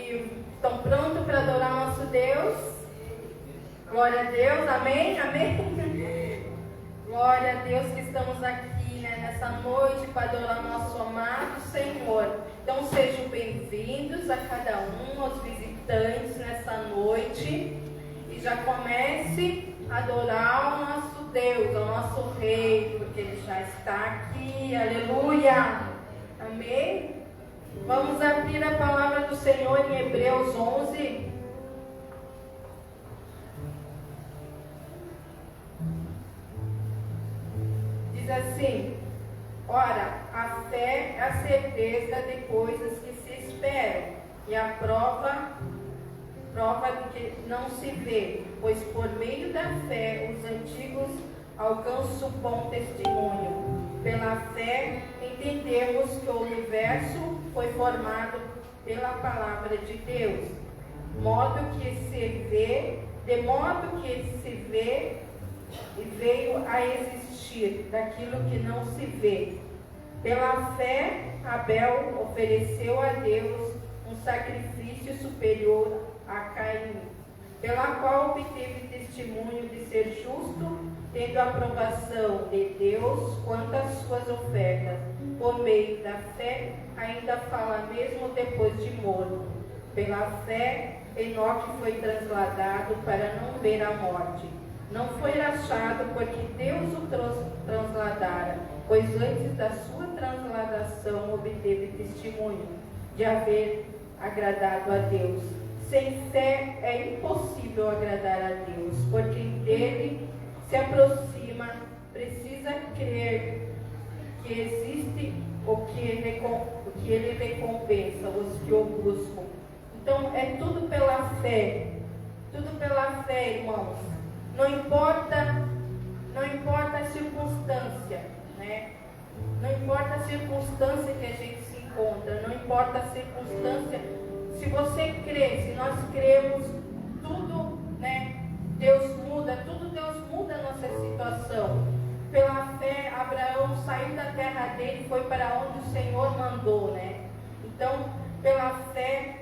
Estão prontos para adorar nosso Deus? Glória a Deus, amém? Amém? Glória a Deus que estamos aqui, nessa noite para adorar nosso amado Senhor. Então sejam bem-vindos a cada um, aos visitantes nessa noite. E já comece a adorar o nosso Deus, o nosso Rei, porque Ele já está aqui, aleluia, amém? Vamos abrir a palavra do Senhor em Hebreus 11. Diz assim: ora, a fé é a certeza de coisas que se esperam, e a prova de que não se vê, pois por meio da fé os antigos alcançam bom testemunho. Pela fé entendemos que o universo foi formado pela palavra de Deus, de modo que se vê e veio a existir daquilo que não se vê. Pela fé, Abel ofereceu a Deus um sacrifício superior a Caim, pela qual obteve testemunho de ser justo, tendo a aprovação de Deus quanto às suas ofertas. Por meio da fé, ainda fala mesmo depois de morto. Pela fé, Enoque foi trasladado para não ver a morte. Não foi achado porque Deus o trasladara, pois antes da sua transladação obteve testemunho de haver agradado a Deus. Sem fé é impossível agradar a Deus, porque dele se aproxima, precisa crer que existe o que ele recompensa os que o buscam. Então é tudo pela fé, irmãos. Não importa a circunstância, né? Não importa a circunstância que a gente se encontra, não importa a circunstância. Se você crê, se nós cremos, tudo, Deus muda a nossa situação. Pela fé, Abraão saiu da terra dele e foi para onde o Senhor mandou, Então, pela fé,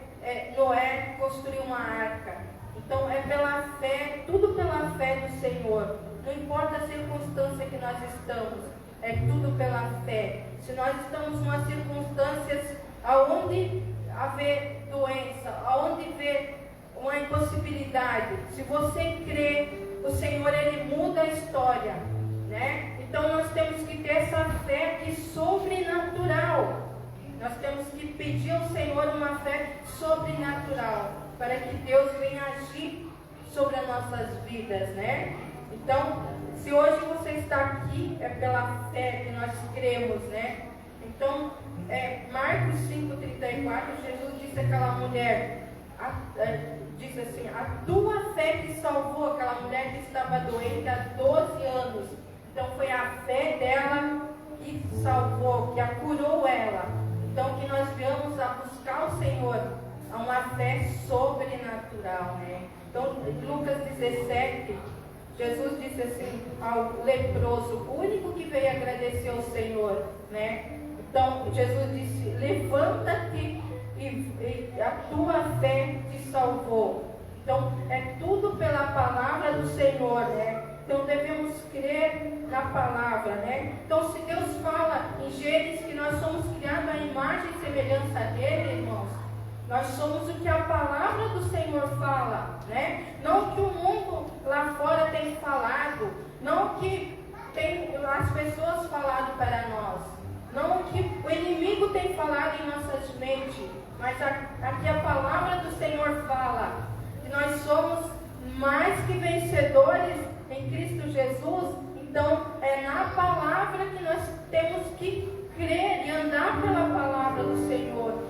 Noé construiu uma arca. Então, é pela fé, tudo pela fé do Senhor. Não importa a circunstância que nós estamos, é tudo pela fé. Se nós estamos em umas circunstâncias onde haver doença, aonde ver uma impossibilidade, se você crê, o Senhor, Ele muda a história, Então nós temos que ter essa fé que sobrenatural. Nós temos que pedir ao Senhor uma fé sobrenatural, para que Deus venha agir sobre as nossas vidas, Então, se hoje você está aqui, é pela fé que nós cremos, Então, Marcos 5,34, Jesus disse àquela mulher, disse assim: a tua fé te salvou, aquela mulher que estava doente há 12 anos. Então foi a fé dela que salvou, que a curou ela. Então que nós viemos a buscar o Senhor, a uma fé sobrenatural, Então Lucas 17, Jesus disse assim ao leproso, o único que veio agradecer ao Senhor, Então Jesus disse: levanta-te e a tua fé te salvou. Então é tudo pela palavra do Senhor, Então devemos crer na palavra, Então se Deus fala em Gênesis que nós somos criados à imagem e semelhança dele, irmãos, nós somos o que a palavra do Senhor fala, Não o que o mundo lá fora tem falado, não o que tem as pessoas falado para nós, não o que o inimigo tem falado em nossas mentes, mas aqui a palavra do Senhor fala que nós somos mais que vencedores em Cristo Jesus. Então é na palavra que nós temos que crer e andar pela palavra do Senhor,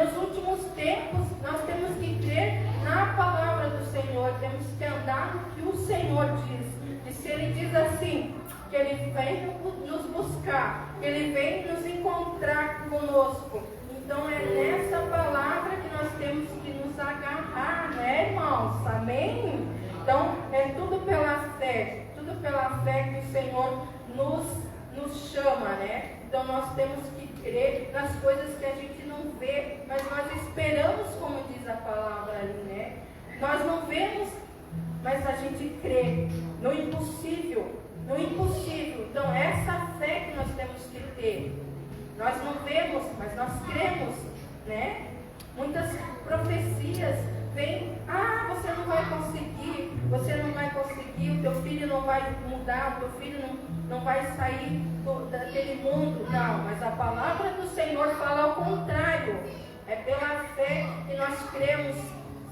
Nos últimos tempos nós temos que crer na palavra do Senhor, temos que andar no que o Senhor diz. E se Ele diz assim, que Ele vem nos buscar, que Ele vem nos encontrar conosco, então é nessa palavra que nós temos que nos agarrar, irmãos? Amém? Então é tudo pela fé que o Senhor nos chama, Então nós temos que crer nas coisas que a gente não vê, mas nós esperamos vemos, mas a gente crê no impossível. No impossível. Então, essa fé que nós temos que ter. Nós não vemos, mas nós cremos, né? Muitas profecias vêm, você não vai conseguir, o teu filho não vai mudar, o teu filho não vai sair daquele mundo. Não, mas a palavra do Senhor fala ao contrário. É pela fé que nós cremos.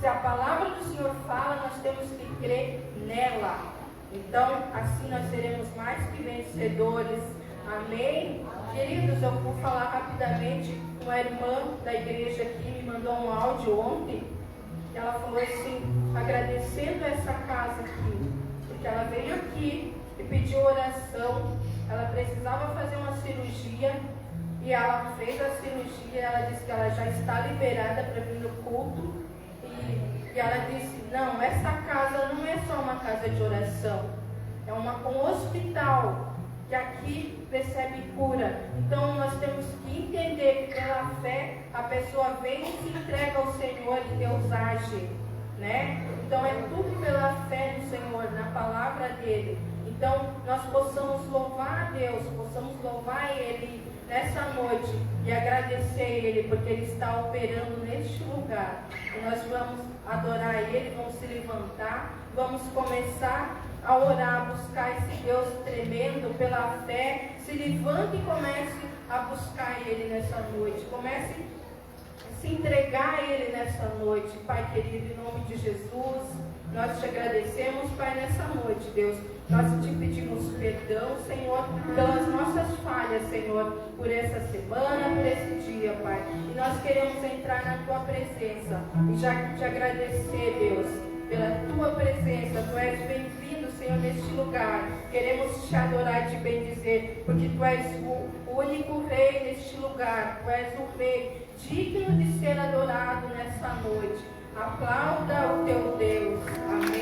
Se a palavra do Senhor fala, nós temos que crer nela. Então, assim nós seremos mais que vencedores. Amém? Queridos, eu vou falar rapidamente. Uma irmã da igreja aqui me mandou um áudio ontem. Ela falou assim, agradecendo essa casa aqui, porque ela veio aqui e pediu oração. Ela precisava fazer uma cirurgia e ela fez a cirurgia. Ela disse que ela já está liberada para vir no culto. E ela disse, não, essa casa não é só uma casa de oração, é um hospital que aqui recebe cura. Então nós temos que entender que pela fé a pessoa vem e se entrega ao Senhor e Deus age, né? Então é tudo pela fé no Senhor, na palavra dele. Então nós possamos louvar a Deus, possamos louvar Ele nessa noite e agradecer Ele, porque Ele está operando neste lugar. E nós vamos adorar Ele, vamos se levantar, vamos começar a orar, a buscar esse Deus tremendo pela fé. Se levante e comece a buscar Ele nessa noite. Comece a se entregar a Ele nessa noite. Pai querido, em nome de Jesus, nós te agradecemos, Pai, nessa noite, Deus. Nós te pedimos perdão, Senhor, pelas nossas falhas, Senhor, por essa semana, por esse dia, Pai. E nós queremos entrar na Tua presença e já te agradecer, Deus, pela Tua presença. Tu és bem-vindo, Senhor, neste lugar. Queremos te adorar e te bendizer, porque Tu és o único Rei neste lugar. Tu és o Rei digno de ser adorado nessa noite. Aplauda o Teu Deus. Amém.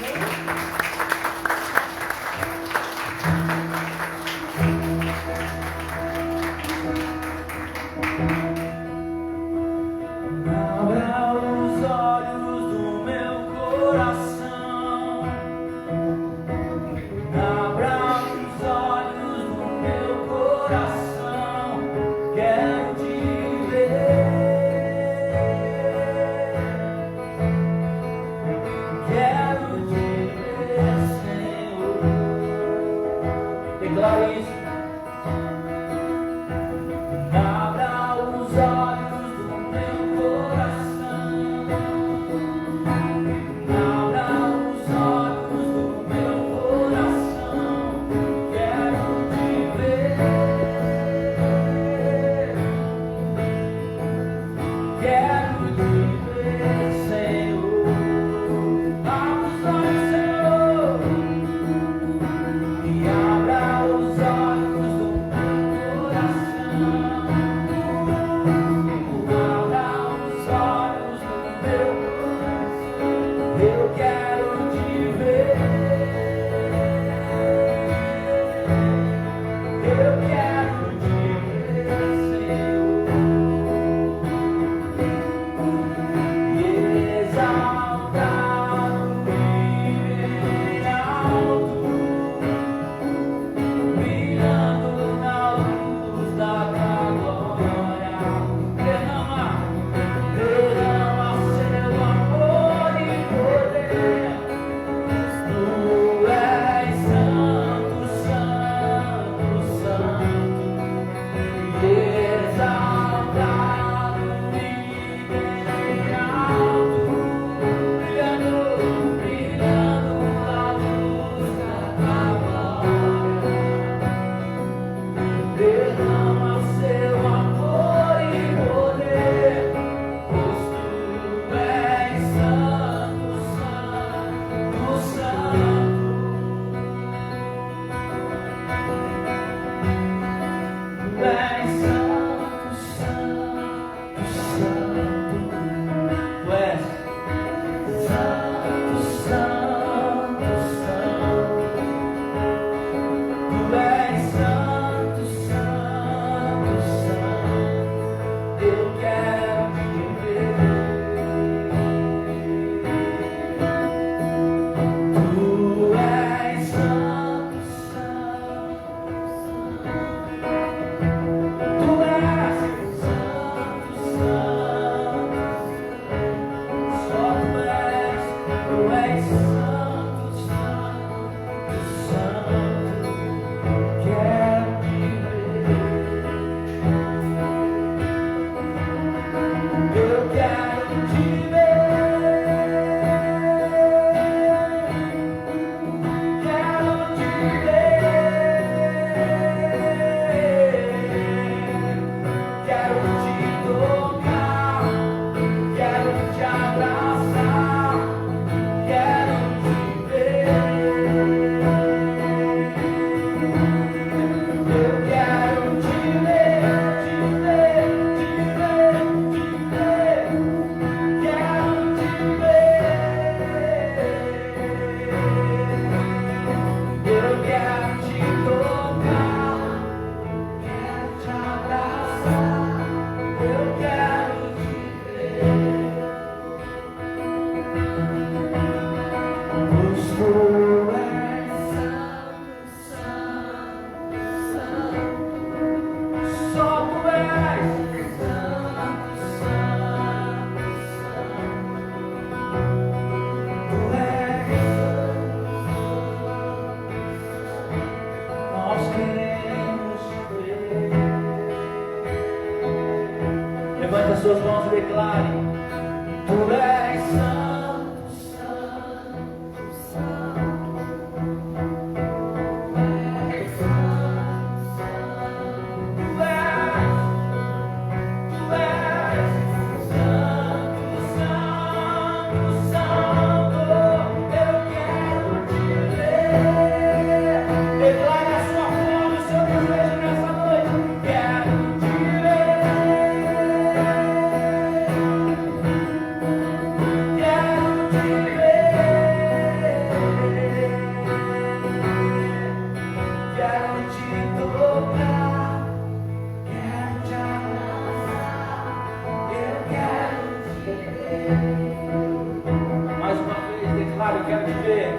quero te ver.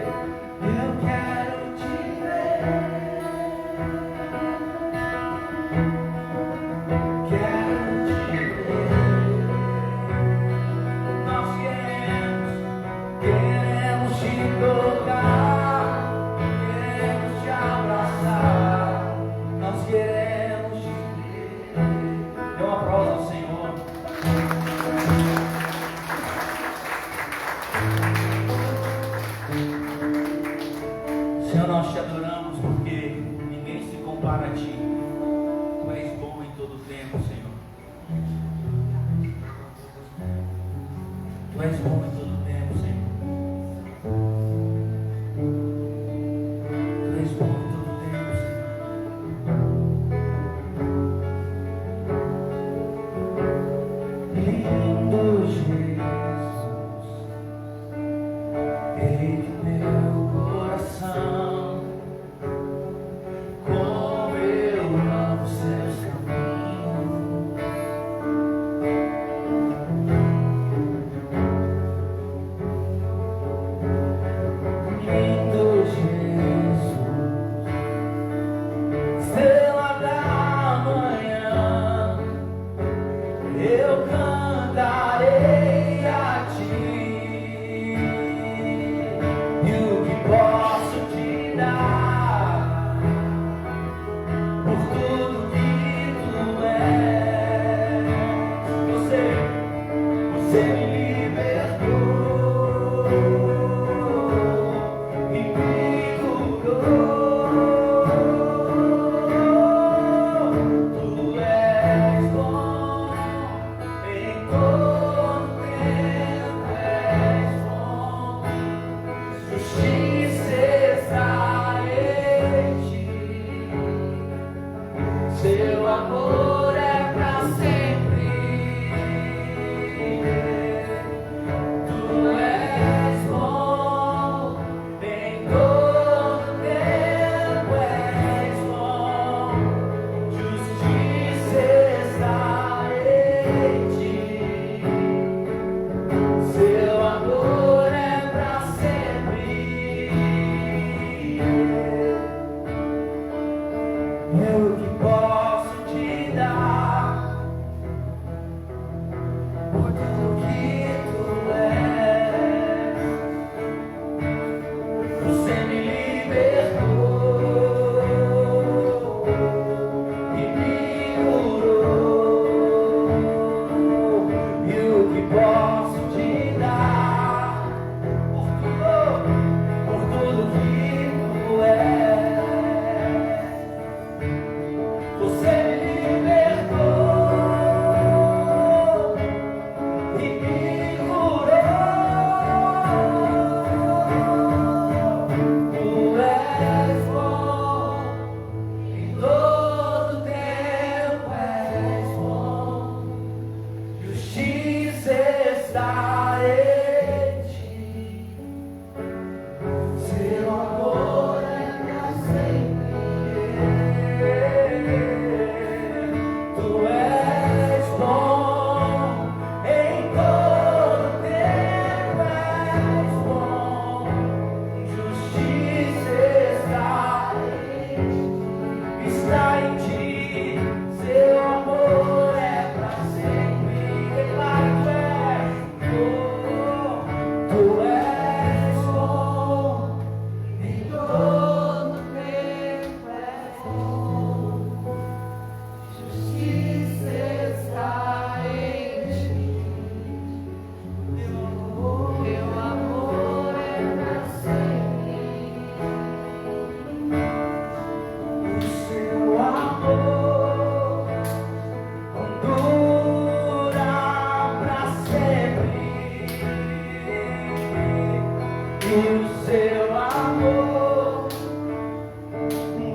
Eu quero te ver. Quero te ver. Nós queremos te tocar, queremos te abraçar, nós queremos te ver. Dê um aplauso ao Senhor. Senhor, nós te adoramos porque ninguém se compara a ti. Tu és bom em todo tempo, Senhor. Tu és bom em todo tempo, Senhor. Tu és bom em todo tempo, Senhor. Lindo Jesus, Ele do meu coração, como eu amo seus caminhos. Lindo Jesus, estrela da manhã, eu cantarei a ti, e o que posso te dar, por tudo que tu és. Você me libertou e me curou. Tu és bom em todo tempo, és bom. Justiça está em ti. Seu amor é pra sempre. Tu és bom em todo tempo, és bom. Justiça está em ti. Seu amor é pra sempre. Eu que posso te dar, por tudo que tu és. Você me libertou e me curou. E o que posso te dar, por tudo que tu és. Você me libertou e me curou. Tu és bom em todo tempo, és bom. Justiça está em ti. Seu amor é pra sempre. Tu és bom em todo tempo, és bom. Justiça está em ti. Seu amor é pra sempre. Declare tu és bom em todo tempo, és bom. Justiça está em ti. Teu amor é pra sempre. O seu amor dura pra sempre. E o seu amor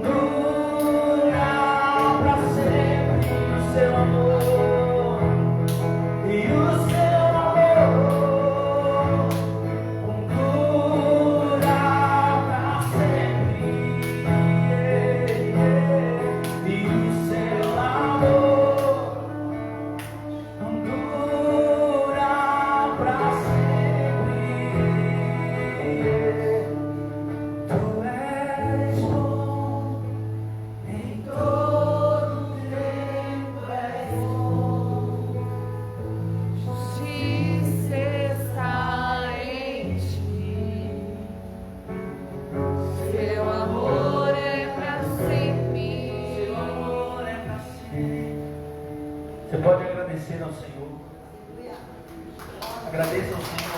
dura pra sempre. O seu amor e o seu amor dura pra sempre. E o seu amor dura pra sempre.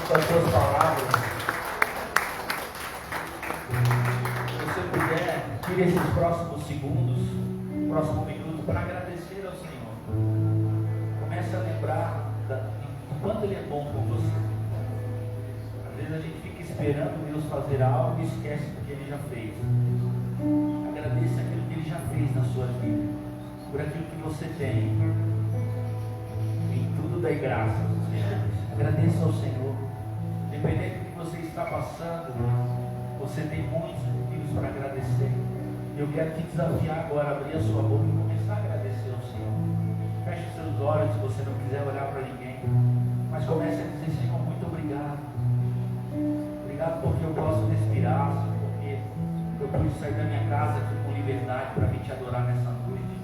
com as suas palavras. Se você puder, tire esses próximos segundos, próximo minuto, para agradecer ao Senhor. Comece a lembrar do quanto Ele é bom com você. Às vezes a gente fica esperando Deus fazer algo e esquece do que Ele já fez. Agradeça aquilo que Ele já fez na sua vida, por aquilo que você tem. Em tudo dai graças, Senhor. Agradeça ao Senhor. Independente do que você está passando, você tem muitos motivos para agradecer. Eu quero te desafiar agora a abrir a sua boca e começar a agradecer ao Senhor. Feche os seus olhos se você não quiser olhar para ninguém, mas comece a dizer: Senhor, muito obrigado. Obrigado porque eu posso respirar, porque eu pude sair da minha casa aqui com liberdade para vir te adorar nessa noite.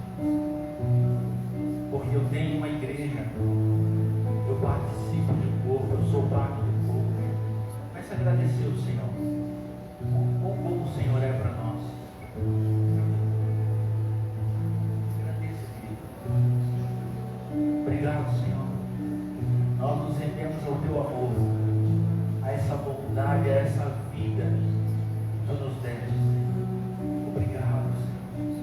Porque eu tenho uma igreja, eu participo de um corpo, eu sou parte do corpo. Comece a agradecer ao Senhor. Como o Senhor é para nós. Agradeça, querido. Obrigado, Senhor. Nós nos rendemos ao teu amor, a essa bondade, a essa vida que tu nos deste. Obrigado, Senhor.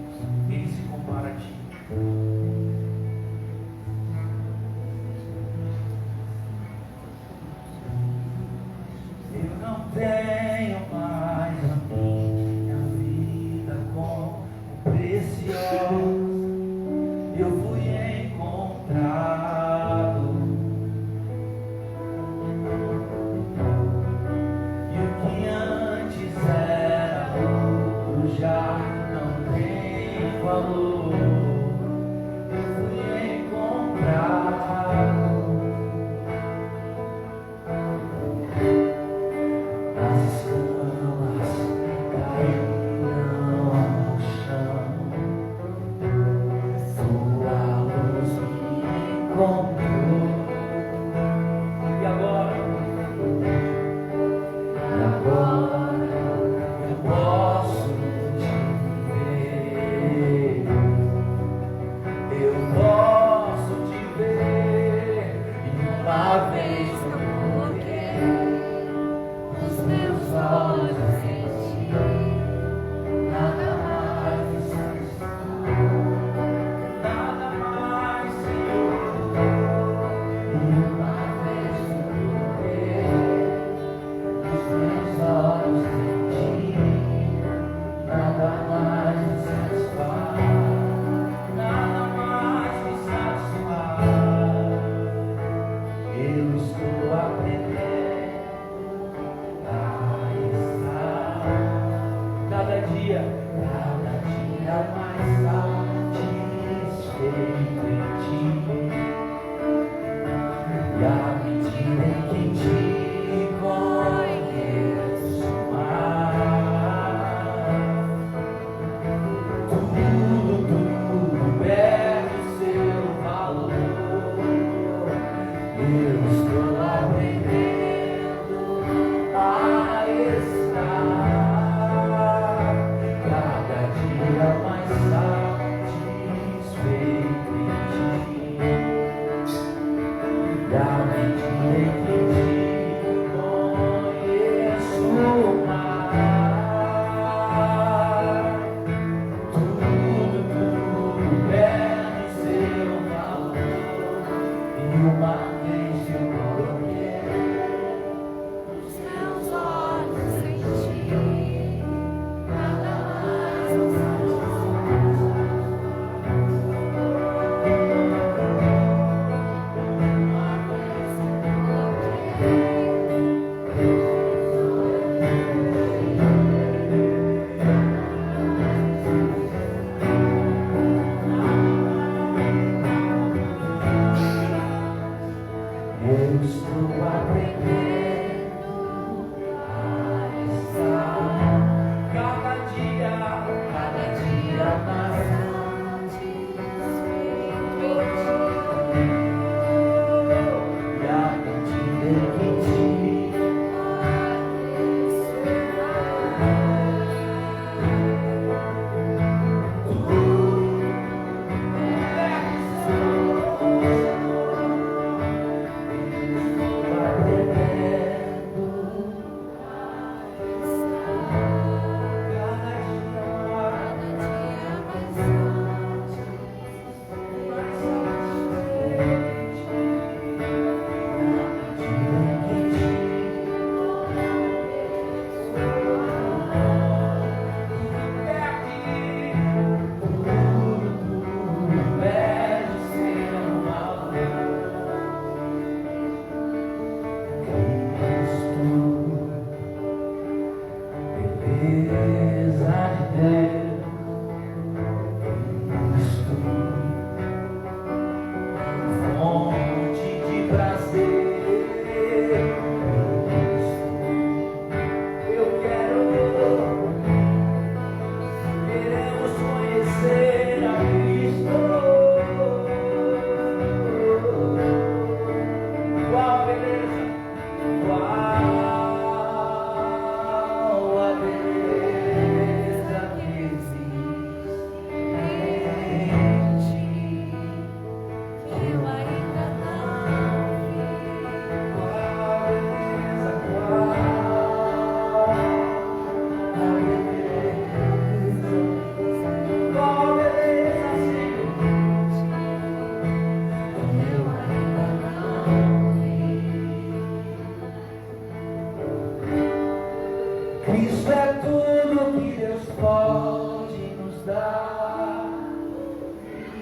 Cristo é tudo que Deus pode nos dar.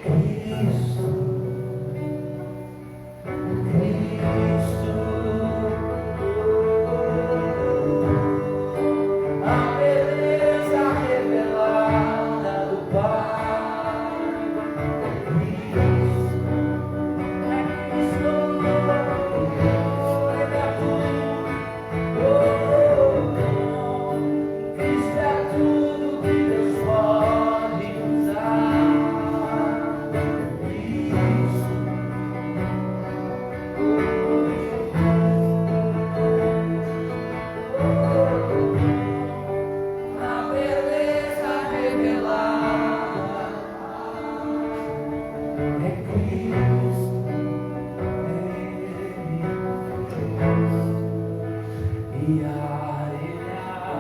Cristo, a beleza revelada do Pai. Cristo, Cristo é tudo que Deus pode nos dar. Cristo, a beleza revelada é Cristo, e a Ele a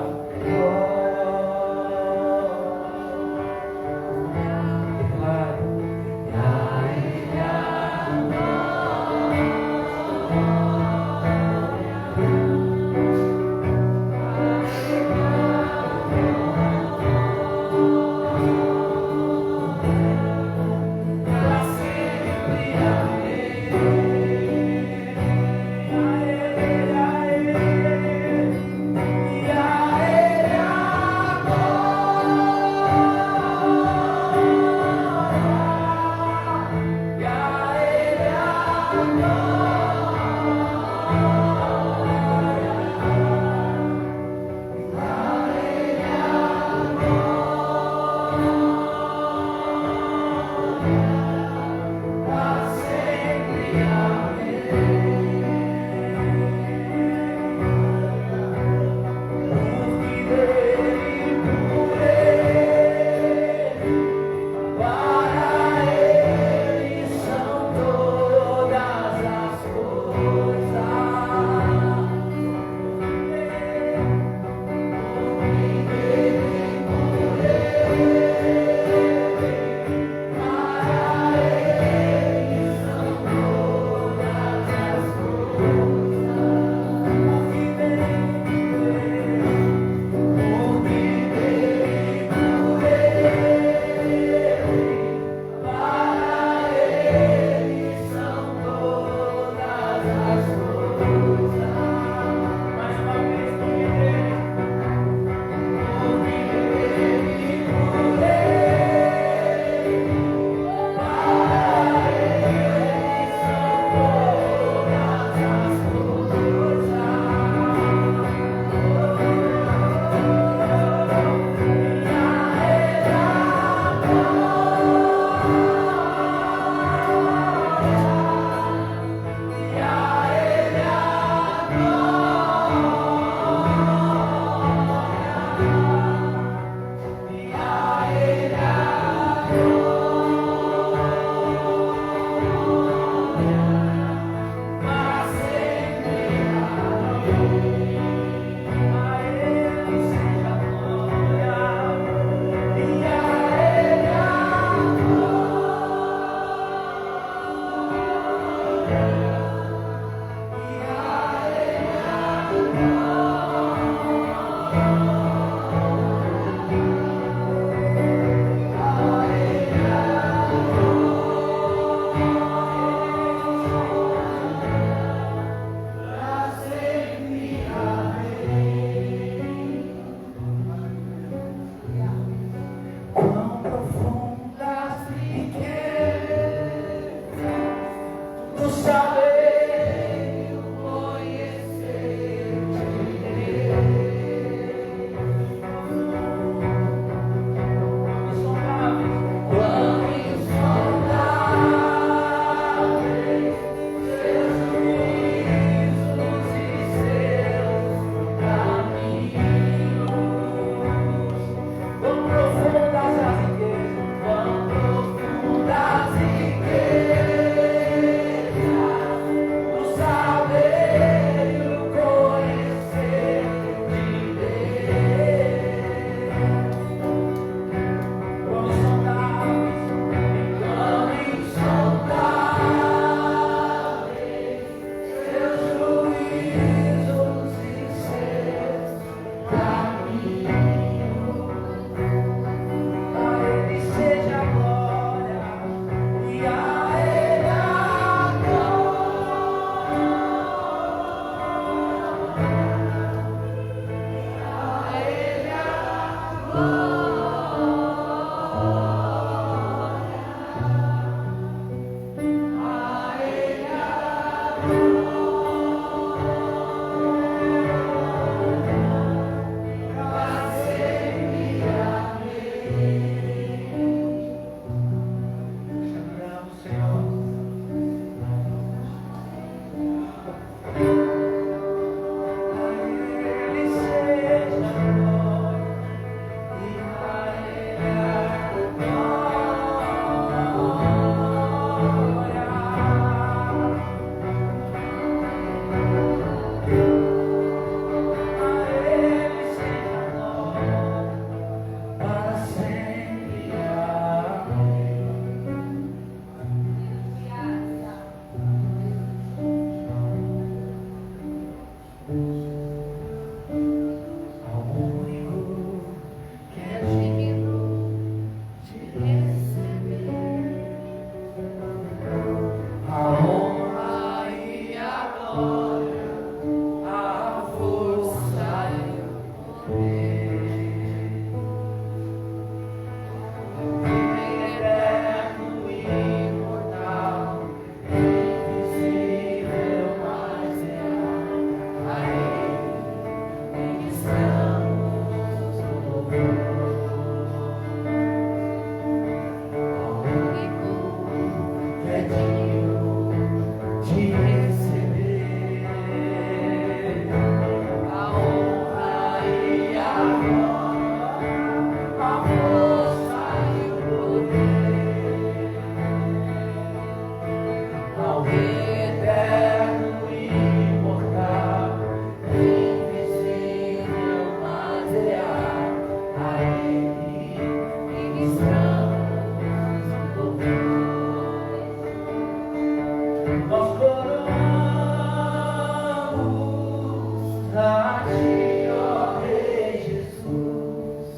a ti, ó Rei Jesus,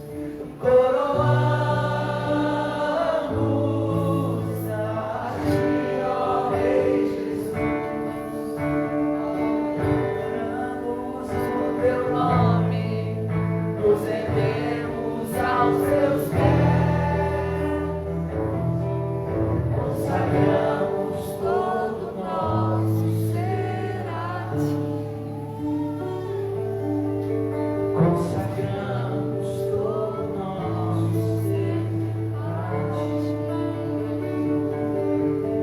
coroamos a ti, ó Rei Jesus, adoramos o teu nome, nos rendemos aos teus pés, consagramos todo nosso ser a ti. Consagramos todo nosso ser a ti.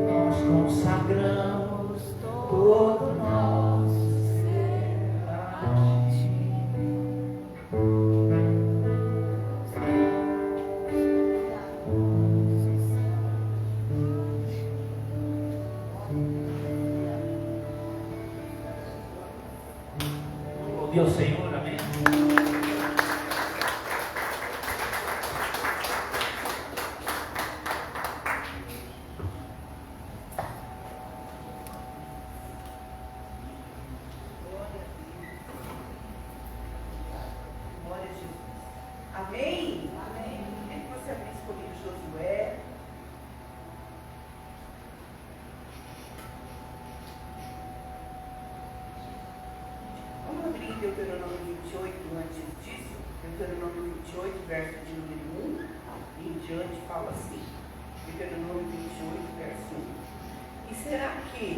Nós consagramos todo nosso ser a ti. Aplaudir ao Senhor, amém? Glória a Jesus. Amém? Amém. É que você abrisse comigo Josué. Vamos abrir Deuteronômio 28 antes disso. Deuteronômio 28, verso de número 1 e em diante fala assim. Deuteronômio 28, verso 1. E será que,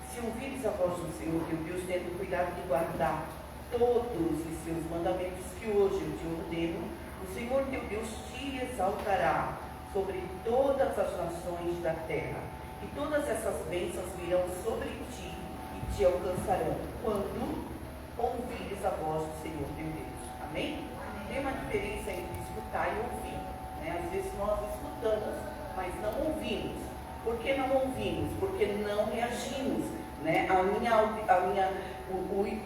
se ouvires a voz do Senhor teu Deus, tendo cuidado de guardar todos os seus mandamentos que hoje eu te ordeno, o Senhor teu Deus te exaltará sobre todas as nações da terra, e todas essas bênçãos virão sobre ti e te alcançarão, quando ouvires a voz do Senhor teu Deus. Amém? Tem uma diferença entre escutar e ouvir, né? Às vezes nós escutamos, mas não ouvimos. Por que não ouvimos? Porque não reagimos, né?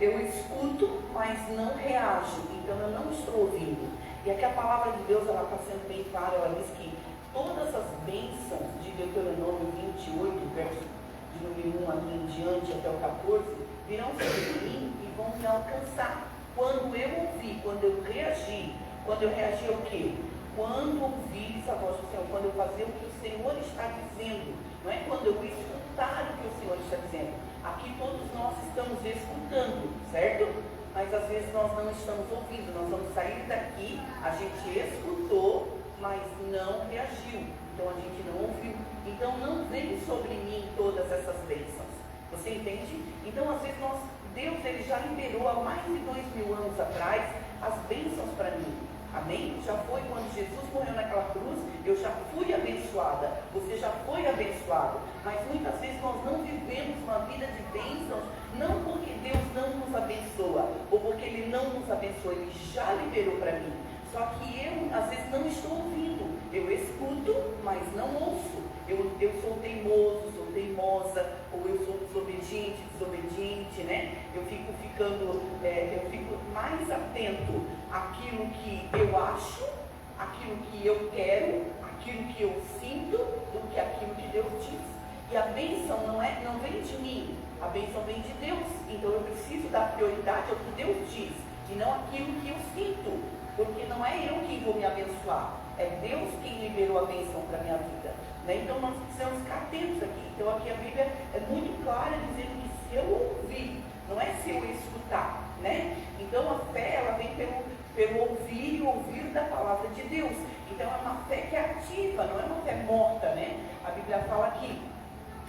Eu escuto, mas não reajo, então eu não estou ouvindo. E aqui a palavra de Deus está sendo bem clara. Ela diz que todas as bênçãos de Deuteronômio 28, verso de número 1 aqui em diante até o 14, virão sobre mim e vão me alcançar. Quando eu ouvir, quando eu reagir. Quando eu reagir o quê? Quando ouvires a voz do Senhor, quando eu fazer o que o Senhor está dizendo. Não é quando eu escutar o que o Senhor está dizendo. Aqui todos nós estamos escutando, certo? Mas às vezes nós não estamos ouvindo. Nós vamos sair daqui, a gente escutou, mas não reagiu. Então a gente não ouviu. Então não vem sobre mim todas essas bênçãos. Você entende? Então às vezes Deus ele já liberou há mais de 2000 anos atrás as bênçãos para mim. Amém? Já foi quando Jesus morreu naquela cruz, eu já fui abençoada, você já foi abençoado, mas muitas vezes nós não vivemos uma vida de bênçãos, não porque Deus não nos abençoa, ou porque Ele não nos abençoa, Ele já liberou para mim, só que eu às vezes não estou ouvindo, eu escuto, mas não ouço, eu sou teimoso, sou teimosa, ou eu sou desobediente, né? Eu fico mais atento àquilo que eu acho, àquilo que eu quero, àquilo que eu sinto, do que aquilo que Deus diz. E a bênção não vem de mim, a bênção vem de Deus. Então eu preciso dar prioridade ao que Deus diz, e não aquilo que eu sinto, porque não é eu quem vou me abençoar, é Deus quem liberou a bênção para a minha vida. Né? Então nós precisamos ficar atentos aqui. Então aqui a Bíblia é muito clara dizendo que se eu ouvir, não é se eu escutar, né? Então a fé ela vem pelo ouvir e ouvir da palavra de Deus. Então é uma fé que é ativa, não é uma fé morta, né? A Bíblia fala que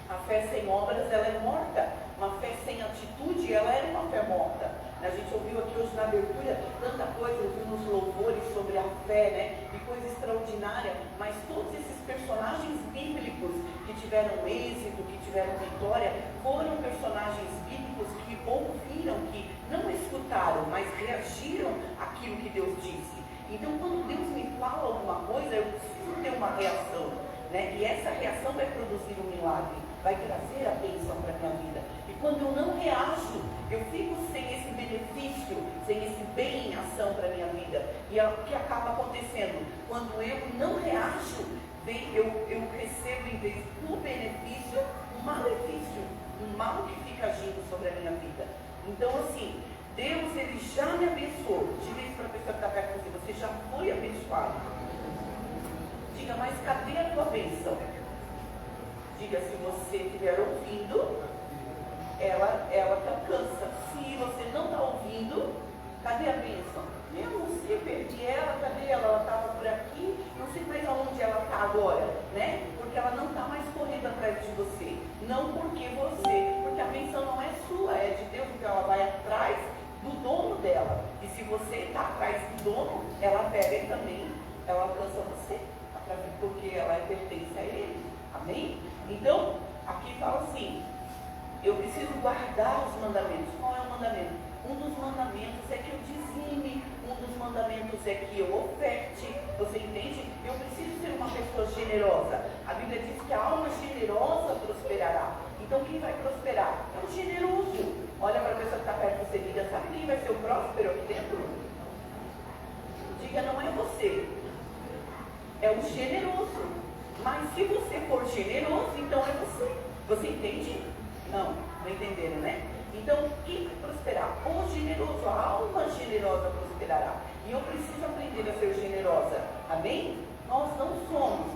a fé sem obras ela é morta, uma fé sem atitude ela é uma fé morta. A gente ouviu aqui hoje na abertura tanta coisa, ouviu nos louvores sobre a fé, né? E coisa extraordinária, mas todos esses personagens bíblicos que tiveram êxito, que tiveram vitória, foram personagens bíblicos que ouviram, que não escutaram, mas reagiram àquilo que Deus disse. Então quando Deus me fala alguma coisa, eu preciso ter uma reação, né? E essa reação vai produzir um milagre, vai trazer a bênção para a minha vida. E quando eu não reajo, eu fico sem esse benefício, sem esse bem em ação para a minha vida. E é o que acaba acontecendo. Quando eu não reajo, eu recebo em vez do benefício, um malefício, um mal que fica agindo sobre a minha vida. Então assim, Deus já me abençoou. Diga isso para a pessoa que está perto de você. Você já foi abençoado. Diga, mas cadê a tua bênção? Diga, se você estiver ouvindo, ela te alcança. Se você não está ouvindo, cadê a bênção? Eu não sei, perdi ela, cadê ela? Ela estava por aqui, não sei mais aonde ela está agora, né? Porque ela não está mais correndo atrás de você. Não porque a bênção não é sua, é de Deus, então ela vai atrás do dono dela. E se você está atrás do dono, ela pega e também, ela alcança você, porque ela pertence a ele. Amém? Então, aqui fala assim, eu preciso guardar os mandamentos. Qual é o mandamento? Um dos mandamentos é que eu dizime, um dos mandamentos é que eu oferte. Você entende? Eu preciso ser uma pessoa generosa. A Bíblia diz que a alma generosa prosperará. Então quem vai prosperar? É o generoso. Olha para a pessoa que está perto de você e diga, sabe quem vai ser o próspero aqui dentro? Diga, não é você. É o generoso. Mas se você for generoso, então é você. Você entende? Não entenderam, né? Então, quem vai prosperar? O generoso, a alma generosa prosperará. E eu preciso aprender a ser generosa. Amém? Nós não somos.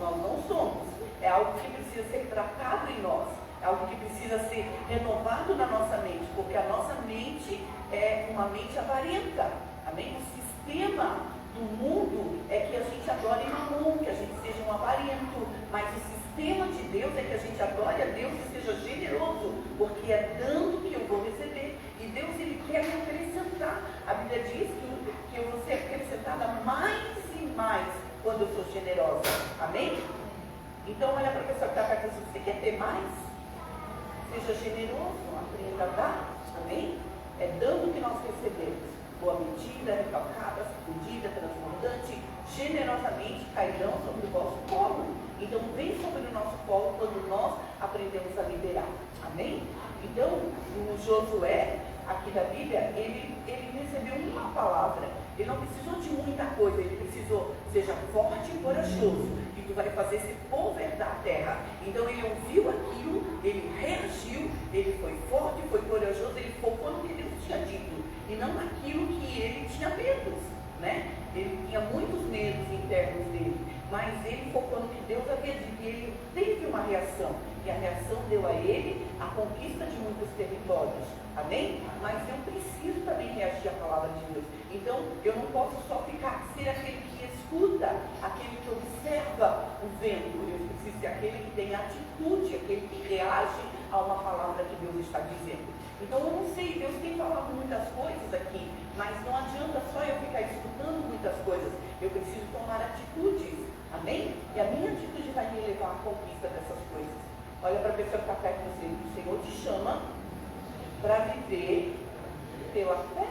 É algo que precisa ser tratado em nós. É algo que precisa ser renovado na nossa mente. Porque a nossa mente é uma mente avarenta. Amém? O sistema do mundo é que a gente adore Mamon, que a gente seja um avarento. Mas o sistema de Deus é que a gente adore a Deus e seja generoso, porque é dando que eu vou receber. E Deus, Ele quer me acrescentar. A Bíblia diz que eu vou ser acrescentada mais e mais quando eu sou generosa. Amém? Então, olha para a pessoa que está perto de você. Você quer ter mais? Seja generoso, aprenda a dar. Amém? É dando que nós recebemos. Boa medida, recalcada, sacudida, transbordante, generosamente cairão sobre o vosso colo. Então, vem sobre o nosso colo quando nós aprendemos a liberar. Amém? Então, o Josué, aqui da Bíblia, ele recebeu uma palavra. Ele não precisou de muita coisa, ele precisou, seja forte e corajoso, e tu vai fazer esse povo herdar a terra. Então, ele ouviu aquilo, ele reagiu, ele foi forte, foi corajoso, ele focou no que Deus tinha dito, e não naquilo que ele tinha medos, né? Ele tinha muitos medos internos dele, mas ele focou no que Deus havia dito, e ele teve uma reação, e a reação deu a ele a conquista de muitos territórios. Amém? Mas eu preciso também reagir à palavra de Deus. Então, eu não posso só ser aquele que escuta, aquele que observa o vento. Eu preciso ser aquele que tem atitude, aquele que reage a uma palavra que Deus está dizendo. Então, eu não sei, Deus tem falado muitas coisas aqui, mas não adianta só eu ficar escutando muitas coisas. Eu preciso tomar atitudes. Amém? E a minha atitude vai me levar à conquista dessas coisas. Olha para a pessoa que está perto de você. O Senhor te chama para viver pela fé.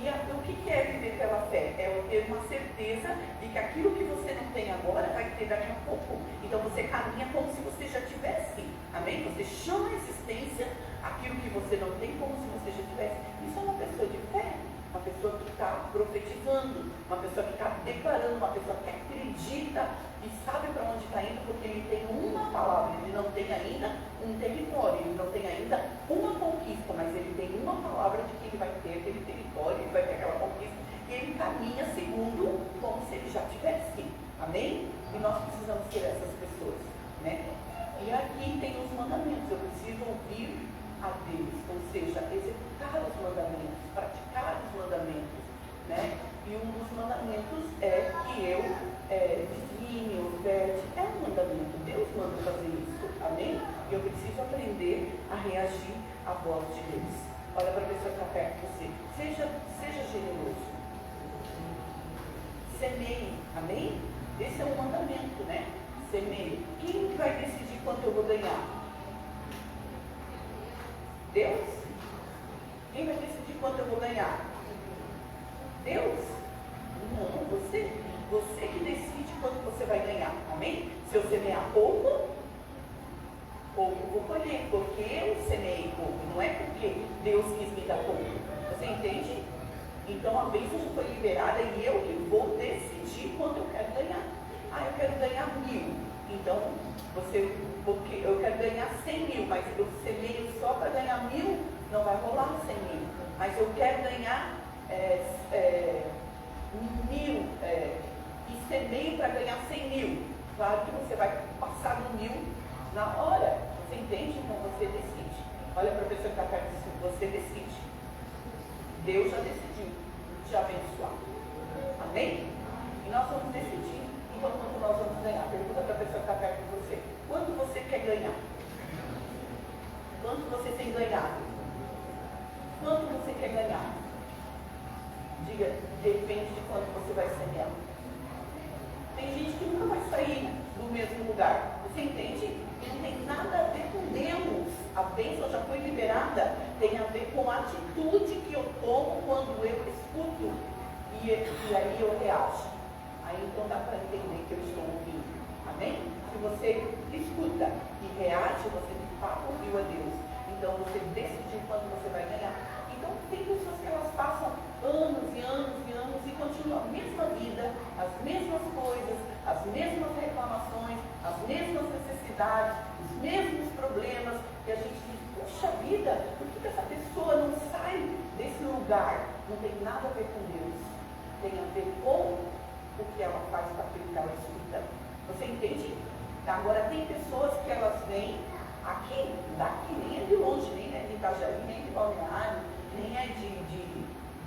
E o que é viver pela fé? É eu ter uma certeza de que aquilo que você não tem agora vai ter daqui a pouco. Então você caminha como se você já tivesse. Amém? Você chama a existência aquilo que você não tem como se você já tivesse. Isso é uma pessoa de fé. Uma pessoa que está profetizando, uma pessoa que está declarando, uma pessoa que acredita e sabe para onde está indo, porque ele tem uma palavra, ele não tem ainda um território, ele não tem ainda uma conquista, mas ele tem uma palavra de que ele vai ter aquele território, ele vai ter aquela conquista, e ele caminha segundo como se ele já tivesse. Amém? E nós precisamos ser essas pessoas, né? E aqui tem os mandamentos, eu preciso ouvir a Deus, ou seja, executar os mandamentos, praticar os mandamentos, né? E um dos mandamentos é que eu dizime, oferte, é um mandamento, Deus manda fazer isso, amém? E eu preciso aprender a reagir à voz de Deus. Olha para a pessoa que está perto de você, seja generoso, semeie, amém? Esse é um mandamento, né? Semeie. Quem vai decidir quanto eu vou ganhar? Deus? Quem vai decidir quanto eu vou ganhar? Deus? Não, você. Você que decide quanto você vai ganhar. Amém? Se eu semear pouco vou colher, porque eu semeei pouco. Não é porque Deus quis me dar pouco. Você entende? Então a bênção já foi liberada e eu que vou decidir quanto eu quero ganhar. Eu quero ganhar 1.000. Então, porque eu quero ganhar 100.000, mas eu semeio só para ganhar 1.000, não vai rolar 100.000. Mas eu quero ganhar 1.000 e semeio para ganhar 100.000. Claro que você vai passar no 1.000 na hora. Você entende? Então você decide. Olha para a pessoa que está perto de você, você decide. Deus já decidiu te abençoar. Amém? E nós vamos decidir. Então, quanto nós vamos ganhar? Pergunta para a pessoa que está perto de você. Quanto você quer ganhar? Quanto você tem ganhado? Quanto você quer ganhar? Diga, depende de quanto você vai semear. Tem gente que nunca vai sair do mesmo lugar. Você entende? Não tem nada a ver com Deus. A bênção já foi liberada. Tem a ver com a atitude que eu tomo quando eu escuto. E aí eu reajo. Aí então dá para entender que eu estou ouvindo. Amém? Se você escuta e reage, você de fato ouviu a Deus. Então você decidiu quanto você vai ganhar. Então tem pessoas que elas passam anos e anos e anos e continuam a mesma vida, as mesmas coisas, as mesmas reclamações, as mesmas necessidades, os mesmos problemas, e a gente diz, puxa vida, por que essa pessoa não sai desse lugar? Não tem nada a ver com Deus, tem a ver com o que ela faz com aquilo que ela escuta. Você entende? Agora tem pessoas que elas vêm aqui, daqui, nem é de longe, nem é de Itajaí, nem de Balneário, nem é de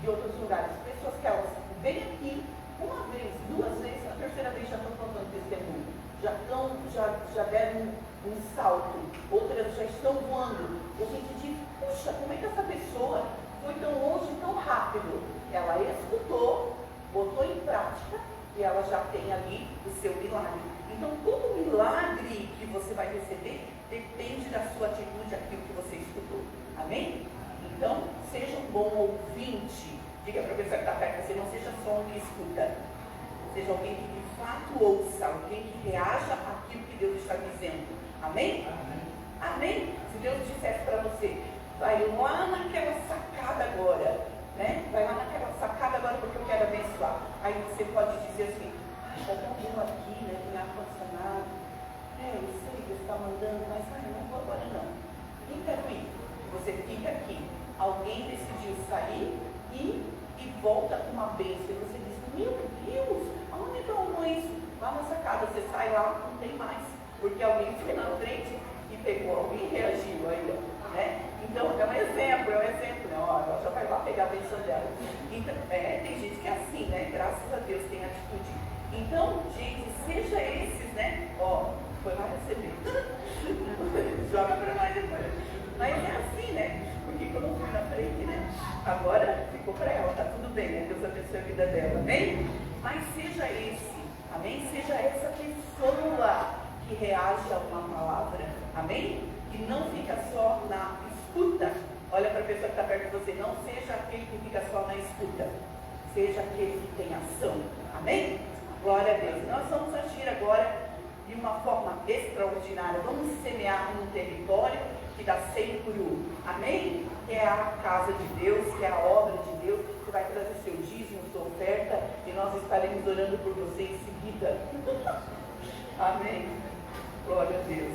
outros lugares. Pessoas que elas vêm aqui uma vez, duas vezes, a terceira vez já estão contando testemunho. Já deram um salto, outras já estão voando. A gente diz, puxa, como é que essa pessoa foi tão longe, tão rápido? Ela escutou, botou em prática e ela já tem ali o seu milagre. Então, todo milagre que você vai receber depende da sua atitude, aquilo que você escutou. Amém? Então, seja um bom ouvinte. Diga para a pessoa que está perto de você, não seja só um que escuta. Seja alguém que de fato ouça, alguém que reaja àquilo que Deus está dizendo. Amém? Amém? Amém? Se Deus dissesse para você, vai lá naquela sacada agora, né? Vai lá naquela sacada agora porque eu quero abençoar. Aí você pode dizer assim, está tão bom aqui, né? Tem ar-condicionado. Eu sei que Deus está mandando, mas eu não vou agora não. Nem quero ir. Você fica aqui. Alguém decidiu sair e volta com uma bênção. E você diz, meu Deus, aonde está o isso? Lá na sacada, você sai lá, não tem mais. Porque alguém foi na frente e pegou, alguém reagiu aí, né? Então, é um exemplo, né? Ó, ela já vai lá pegar a bênção dela. Então, tem gente que é assim, né? Graças a Deus tem atitude. Então, gente, seja esses, né? Ó, foi lá receber. Joga para nós depois. Mas é assim, né? Porque quando eu fui na frente, né? Agora ficou para ela, tá tudo bem, né? Deus abençoe a vida dela, amém? Mas seja esse, amém? Seja essa pessoa que reage a uma palavra, amém? Que não fica só na escuta. Olha para a pessoa que está perto de você, não seja aquele que fica só na escuta, seja aquele que tem ação, amém? Glória a Deus. Nós vamos agir agora de uma forma extraordinária. Vamos semear num território que dá 100 por 1. Amém? Que é a casa de Deus, que é a obra de Deus. Você vai trazer seu dízimo, sua oferta, e nós estaremos orando por você em seguida. Amém? Glória a Deus.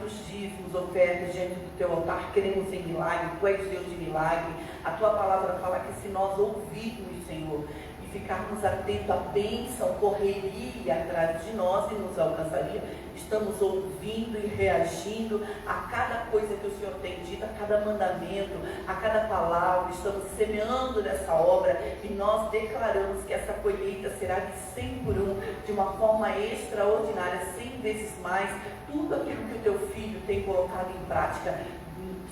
quantos dízimos, ofertas diante do teu altar, cremos em milagre, tu és Deus de milagre. A tua palavra fala que se nós ouvirmos, Senhor, e ficarmos atentos à bênção, correria atrás de nós e nos alcançaria. Estamos ouvindo e reagindo a cada coisa que o Senhor tem dito, a cada mandamento, a cada palavra. Estamos semeando nessa obra e nós declaramos que essa colheita será de 100 por 1, de uma forma extraordinária, 100 vezes mais. Tudo aquilo que o teu filho tem colocado em prática,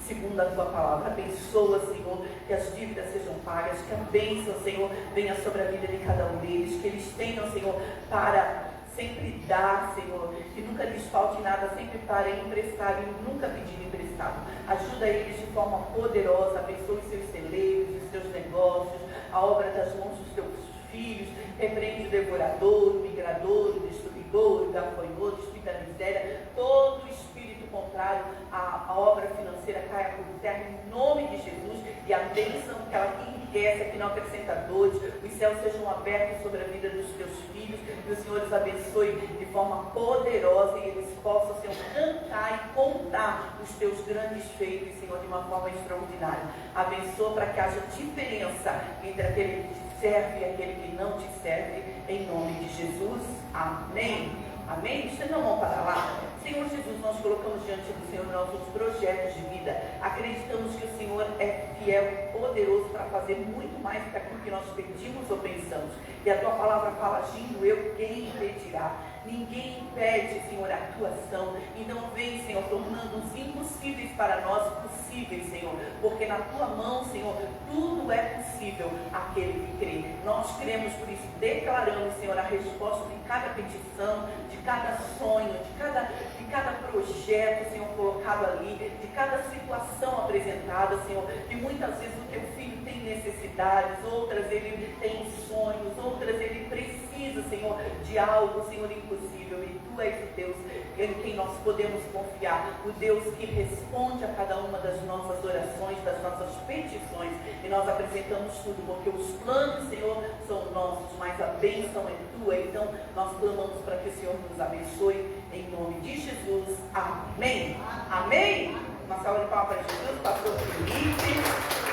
segundo a tua palavra. Abençoa, Senhor, que as dívidas sejam pagas, que a bênção, Senhor, venha sobre a vida de cada um deles, que eles tenham, Senhor, para sempre dar, Senhor, que nunca lhes falte nada, sempre para emprestar e nunca pedir emprestado. Ajuda eles de forma poderosa, abençoe seus celeiros, os seus negócios, a obra das mãos dos teus filhos. Repreende o devorador, o migrador, o destruidor, o gafanhoto, o espírito da miséria, todo o espírito contrário à obra financeira caia por terra em nome de Jesus, e a bênção que ela enriquece, que não acrescenta dores, os céus sejam abertos sobre a vida dos teus filhos, que o Senhor os abençoe de forma poderosa e eles possam, Senhor, cantar e contar os teus grandes feitos, Senhor, de uma forma extraordinária. Abençoa para que haja diferença entre aquele que te serve e aquele que não te serve, em nome de Jesus. Amém. Amém? Você não vão para lá. Senhor Jesus, nós colocamos diante do Senhor nossos projetos de vida. Acreditamos que o Senhor é fiel e poderoso para fazer muito mais do que aquilo que nós pedimos ou pensamos. E a tua palavra fala, agindo eu, quem impedirá? Ninguém impede, Senhor, a tua ação. Então vem, Senhor, tornando os impossíveis para nós possíveis, Senhor. Porque na tua mão, Senhor, tudo é possível àquele que crê. Nós cremos, por isso declaramos, Senhor, a resposta de cada petição, de cada sonho, de cada projeto, Senhor, colocado ali, de cada situação apresentada, Senhor, que muitas vezes o teu filho tem necessidades, outras ele tem sonhos, outras ele precisa, Senhor, de algo, Senhor, impossível, e tu és o Deus em quem nós podemos confiar, o Deus que responde a cada uma das nossas orações, das nossas petições, e nós apresentamos tudo, porque os planos, Senhor, são nossos, mas a bênção é tua. Então nós clamamos para que o Senhor nos abençoe, em nome de Jesus. Amém. Amém. Uma salva de palmas para Jesus, pastor Felipe.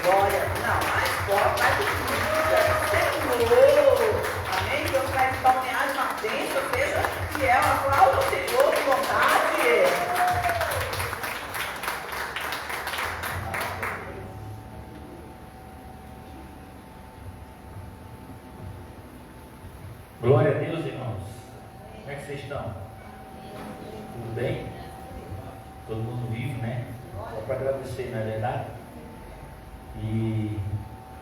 Glória. Não, mais forte, mais do Senhor. Amém. Deus vai te dar uma bênção, seja fiel, aplauda o Senhor com vontade. Glória a Deus, irmãos. Como é que vocês estão? Tudo bem? Todo mundo vivo, né? Só para agradecer, não é verdade? E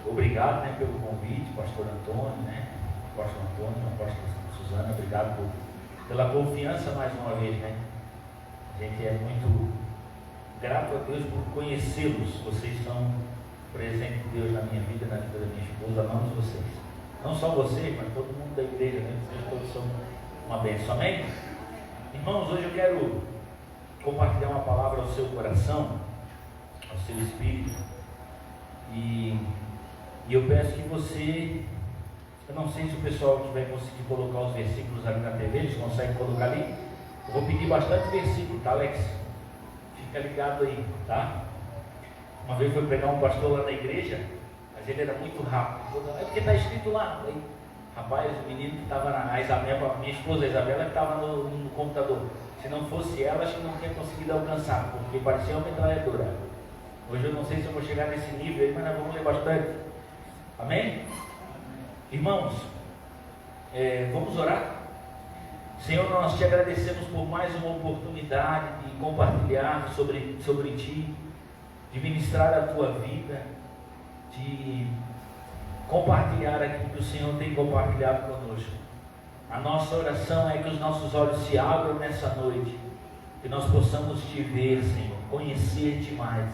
obrigado, né, pelo convite, pastor Antônio, né? Pastor Antônio, pastor Suzana, obrigado pela confiança mais uma vez, né? A gente é muito grato a Deus por conhecê-los. Vocês são presente de Deus na minha vida, na vida da minha esposa. Amamos vocês. Não só vocês, mas todo mundo da igreja, né? Vocês todos são uma bênção. Amém? Irmãos, hoje eu quero compartilhar uma palavra ao seu coração, ao seu espírito. E eu peço que você, eu não sei se o pessoal que vai conseguir colocar os versículos ali na TV, eles conseguem colocar ali. Eu vou pedir bastante versículo, tá, Alex? Fica ligado aí, tá? Uma vez foi pregar um pastor lá na igreja, mas ele era muito rápido. É porque está escrito lá. Aí, rapaz, o menino que estava na Isabela, minha esposa Isabela, que estava no computador. Se não fosse ela, acho que não tinha conseguido alcançar, porque parecia uma metralhadora. Hoje eu não sei se eu vou chegar nesse nível aí, mas nós vamos ler bastante. Amém? Irmãos, vamos orar? Senhor, nós te agradecemos por mais uma oportunidade de compartilhar sobre ti, de ministrar a tua vida, de compartilhar aquilo que o Senhor tem compartilhado conosco. A nossa oração é que os nossos olhos se abram nessa noite, que nós possamos te ver, Senhor, conhecer-te mais,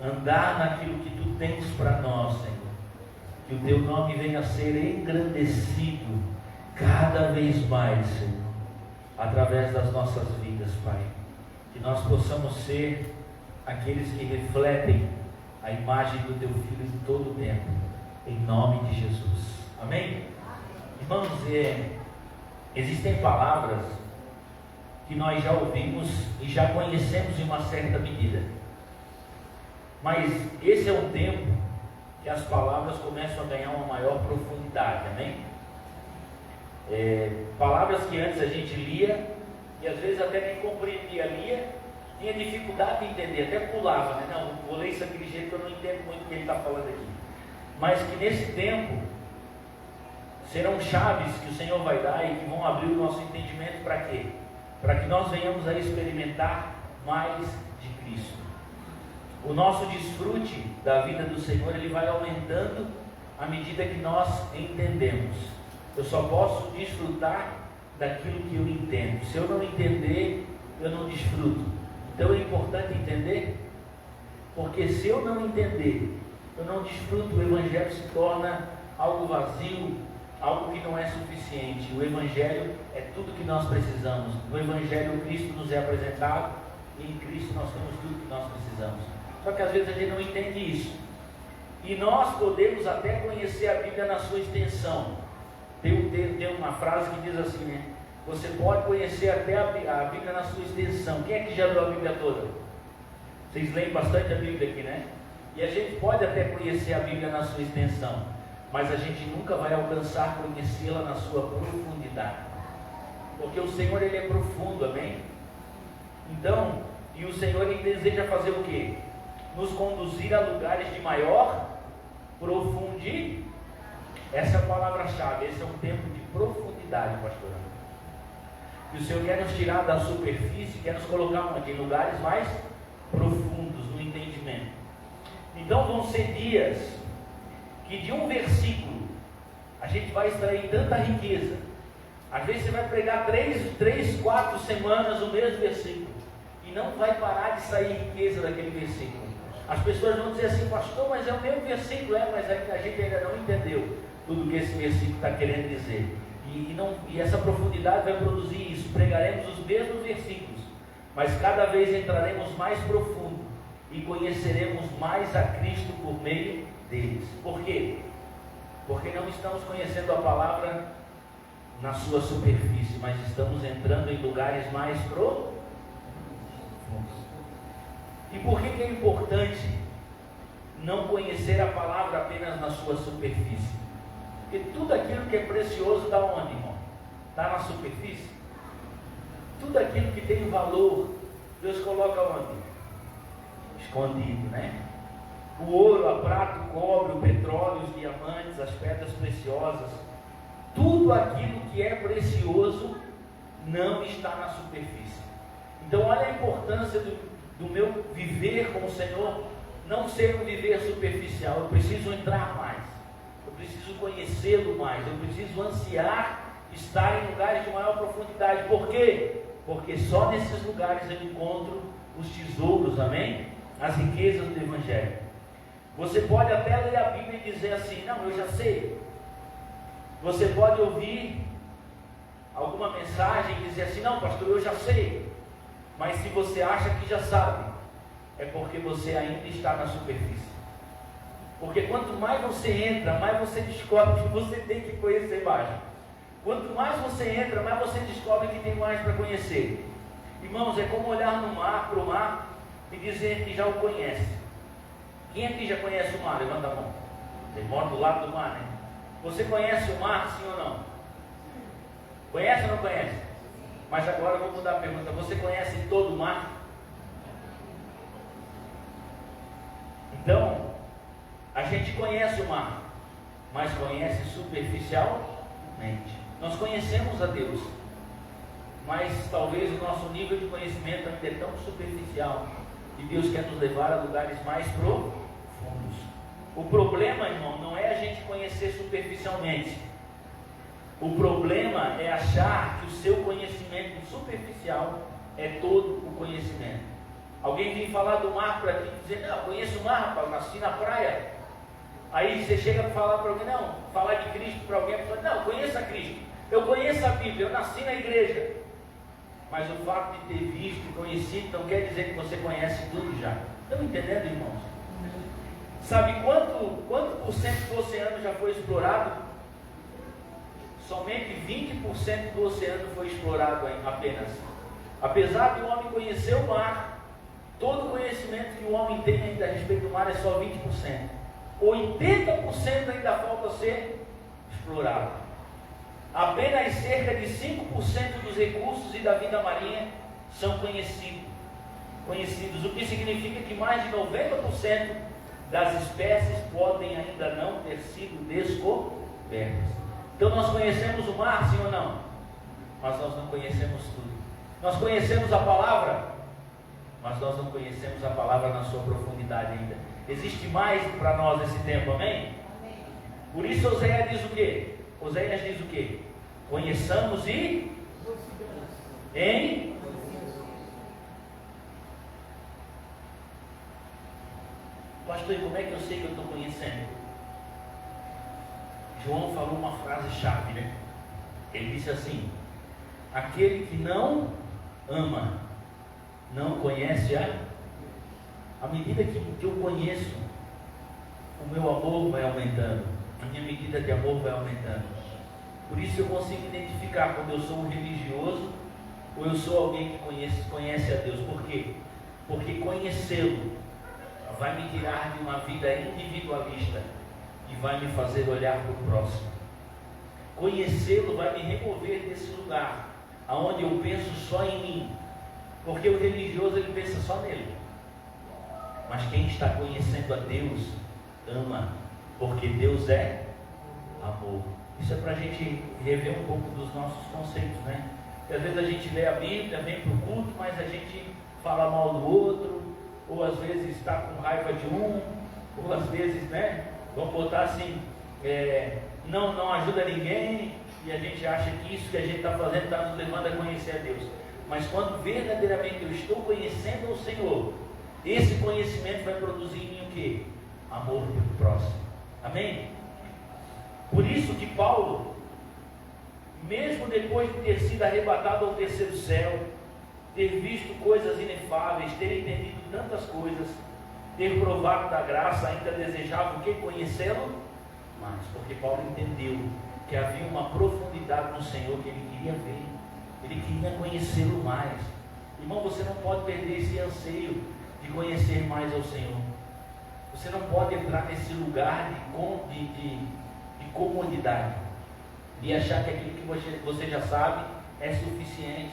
andar naquilo que tu tens para nós, Senhor, que o teu nome venha a ser engrandecido cada vez mais, Senhor, através das nossas vidas, Pai, que nós possamos ser aqueles que refletem a imagem do teu Filho em todo o tempo, em nome de Jesus. Amém? Irmãos, existem palavras que nós já ouvimos e já conhecemos em uma certa medida. Mas esse é um tempo que as palavras começam a ganhar uma maior profundidade, amém? Palavras que antes a gente lia e às vezes até nem compreendia, lia, tinha dificuldade de entender, até pulava, né? Não, vou ler isso daquele jeito que eu não entendo muito o que ele está falando aqui. Mas que nesse tempo serão chaves que o Senhor vai dar e que vão abrir o nosso entendimento para quê? Para que nós venhamos a experimentar mais de Cristo. O nosso desfrute da vida do Senhor, ele vai aumentando à medida que nós entendemos. Eu só posso desfrutar daquilo que eu entendo. Se eu não entender, eu não desfruto. Então é importante entender, porque se eu não entender, eu não desfruto, o Evangelho se torna algo vazio, algo que não é suficiente. O Evangelho é tudo que nós precisamos. No Evangelho, Cristo nos é apresentado e em Cristo nós temos tudo que nós precisamos. Só que às vezes a gente não entende isso. E nós podemos até conhecer a Bíblia na sua extensão. Tem uma frase que diz assim, né? Você pode conhecer até a Bíblia na sua extensão. Quem é que já leu a Bíblia toda? Vocês leem bastante a Bíblia aqui, né? E a gente pode até conhecer a Bíblia na sua extensão, mas a gente nunca vai alcançar conhecê-la na sua profundidade. Porque o Senhor, ele é profundo, amém? Então, e o Senhor, ele deseja fazer o quê? Nos conduzir a lugares de maior profundidade. Essa é a palavra-chave. Esse é um tempo de profundidade, pastor. E o Senhor quer nos tirar da superfície, quer nos colocar onde? Em lugares mais profundos no entendimento. Então vão ser dias que de um versículo a gente vai extrair tanta riqueza. Às vezes você vai pregar 3, 4 semanas o mesmo versículo e não vai parar de sair riqueza daquele versículo. As pessoas vão dizer assim, pastor, mas é o mesmo versículo, mas a gente ainda não entendeu tudo que esse versículo está querendo dizer. E essa profundidade vai produzir isso. Pregaremos os mesmos versículos, mas cada vez entraremos mais profundo e conheceremos mais a Cristo por meio deles. Por quê? Porque não estamos conhecendo a palavra na sua superfície, mas estamos entrando em lugares mais profundos. E por que é importante não conhecer a palavra apenas na sua superfície? Porque tudo aquilo que é precioso está onde, irmão? Está na superfície. Tudo aquilo que tem valor, Deus coloca onde? Escondido, né? O ouro, a prata, o cobre, o petróleo, os diamantes, as pedras preciosas, tudo aquilo que é precioso não está na superfície. Então olha a importância do meu viver com o Senhor, não ser um viver superficial. Eu preciso entrar mais, eu preciso conhecê-lo mais, eu preciso ansiar estar em lugares de maior profundidade. Por quê? Porque só nesses lugares eu encontro os tesouros, amém? As riquezas do Evangelho. Você pode até ler a Bíblia e dizer assim, não, eu já sei. Você pode ouvir alguma mensagem e dizer assim, não, pastor, eu já sei. Mas se você acha que já sabe, é porque você ainda está na superfície. Porque quanto mais você entra, mais você descobre que você tem que conhecer mais. Quanto mais você entra, mais você descobre que tem mais para conhecer. Irmãos, é como olhar no mar, para o mar, e dizer que já o conhece. Quem aqui já conhece o mar? Levanta a mão. Você mora do lado do mar, né? Você conhece o mar, sim ou não? Conhece ou não conhece? Mas agora eu vou mudar a pergunta. Você conhece todo o mar? Então, a gente conhece o mar, mas conhece superficialmente. Nós conhecemos a Deus, mas talvez o nosso nível de conhecimento ainda é tão superficial, e Deus quer nos levar a lugares mais profundos. O problema, irmão, não é a gente conhecer superficialmente. O problema é achar que o seu conhecimento superficial é todo o conhecimento. Alguém vem falar do mar para ti e dizer, não, eu conheço o mar, rapaz, nasci na praia. Aí você chega para falar para alguém, não, falar de Cristo para alguém, fala, não, eu conheço a Cristo, eu conheço a Bíblia, eu nasci na igreja. Mas o fato de ter visto e conhecido não quer dizer que você conhece tudo já. Estão entendendo, irmãos? Sabe quanto por cento do oceano já foi explorado? Somente 20% do oceano foi explorado apenas. Apesar de o homem conhecer o mar, todo o conhecimento que o homem tem ainda a respeito do mar é só 20%. 80% ainda falta ser explorado. Apenas cerca de 5% dos recursos e da vida marinha são conhecidos, o que significa que mais de 90% das espécies podem ainda não ter sido descobertas. Então nós conhecemos o mar, sim ou não? Mas nós não conhecemos tudo. Nós conhecemos a palavra, mas nós não conhecemos a palavra na sua profundidade ainda. Existe mais para nós esse tempo, amém? Amém. Por isso Oséias diz o quê? Oséias diz o quê? Conheçamos e em pastor, e como é que eu sei que eu estou conhecendo? João falou uma frase chave, né? Ele disse assim: aquele que não ama, não conhece à medida que eu conheço, o meu amor vai aumentando, a minha medida de amor vai aumentando. Por isso eu consigo identificar quando eu sou um religioso ou eu sou alguém que conhece a Deus. Por quê? Porque conhecê-lo vai me tirar de uma vida individualista e vai me fazer olhar para o próximo. Conhecê-lo vai me remover desse lugar aonde eu penso só em mim, porque o religioso ele pensa só nele. Mas quem está conhecendo a Deus ama, porque Deus é amor. Isso é para a gente rever um pouco dos nossos conceitos, né? Porque às vezes a gente lê a Bíblia, vem para o culto, mas a gente fala mal do outro, ou às vezes está com raiva de um, ou às vezes, né? Vamos botar assim, não ajuda ninguém, e a gente acha que isso que a gente está fazendo está nos levando a conhecer a Deus. Mas quando verdadeiramente eu estou conhecendo o Senhor, esse conhecimento vai produzir em mim o quê? Amor pelo próximo. Amém? Por isso que Paulo, mesmo depois de ter sido arrebatado ao terceiro céu, ter visto coisas inefáveis, ter entendido tantas coisas, ter provado da graça, ainda desejava o que? Conhecê-lo mais, porque Paulo entendeu que havia uma profundidade no Senhor que ele queria ver, ele queria conhecê-lo mais. Irmão, você não pode perder esse anseio de conhecer mais ao Senhor. Você não pode entrar nesse lugar de comodidade, de achar que aquilo que você já sabe é suficiente.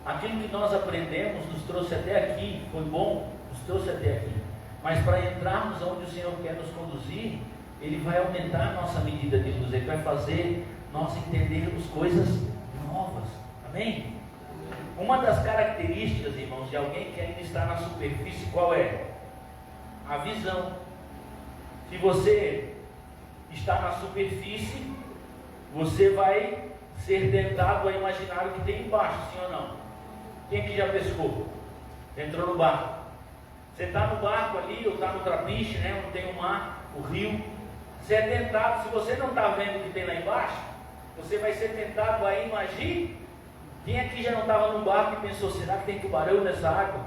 Aquilo que nós aprendemos nos trouxe até aqui, foi bom, nos trouxe até aqui. Mas para entrarmos onde o Senhor quer nos conduzir, Ele vai aumentar a nossa medida de luz, Ele vai fazer nós entendermos coisas novas. Amém? Uma das características, irmãos, de alguém que ainda está na superfície, qual é? A visão. Se você está na superfície, você vai ser tentado a imaginar o que tem embaixo, sim ou não? Quem aqui já pescou? Entrou no barco. Você está no barco ali, ou está no trapiche, né, onde tem o mar, o rio. Você é tentado, se você não está vendo o que tem lá embaixo, você vai ser tentado a imaginar. Quem aqui já não estava no barco e pensou, será que tem tubarão nessa água?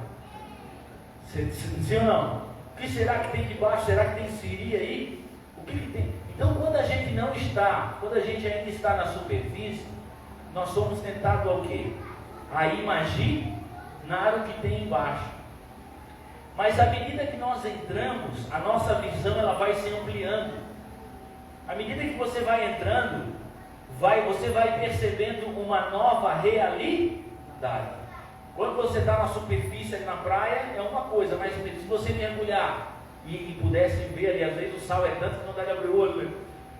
Sim ou não? O que será que tem debaixo? Será que tem siri aí? O que tem? Então, quando a gente não está, quando a gente ainda está na superfície, nós somos tentados ao quê? A imaginar o que tem embaixo. Mas à medida que nós entramos, a nossa visão ela vai se ampliando. À medida que você vai entrando, você vai percebendo uma nova realidade. Quando você está na superfície ali na praia, é uma coisa, mas se você mergulhar e pudesse ver ali, às vezes o sal é tanto que não dá de abrir o olho, né?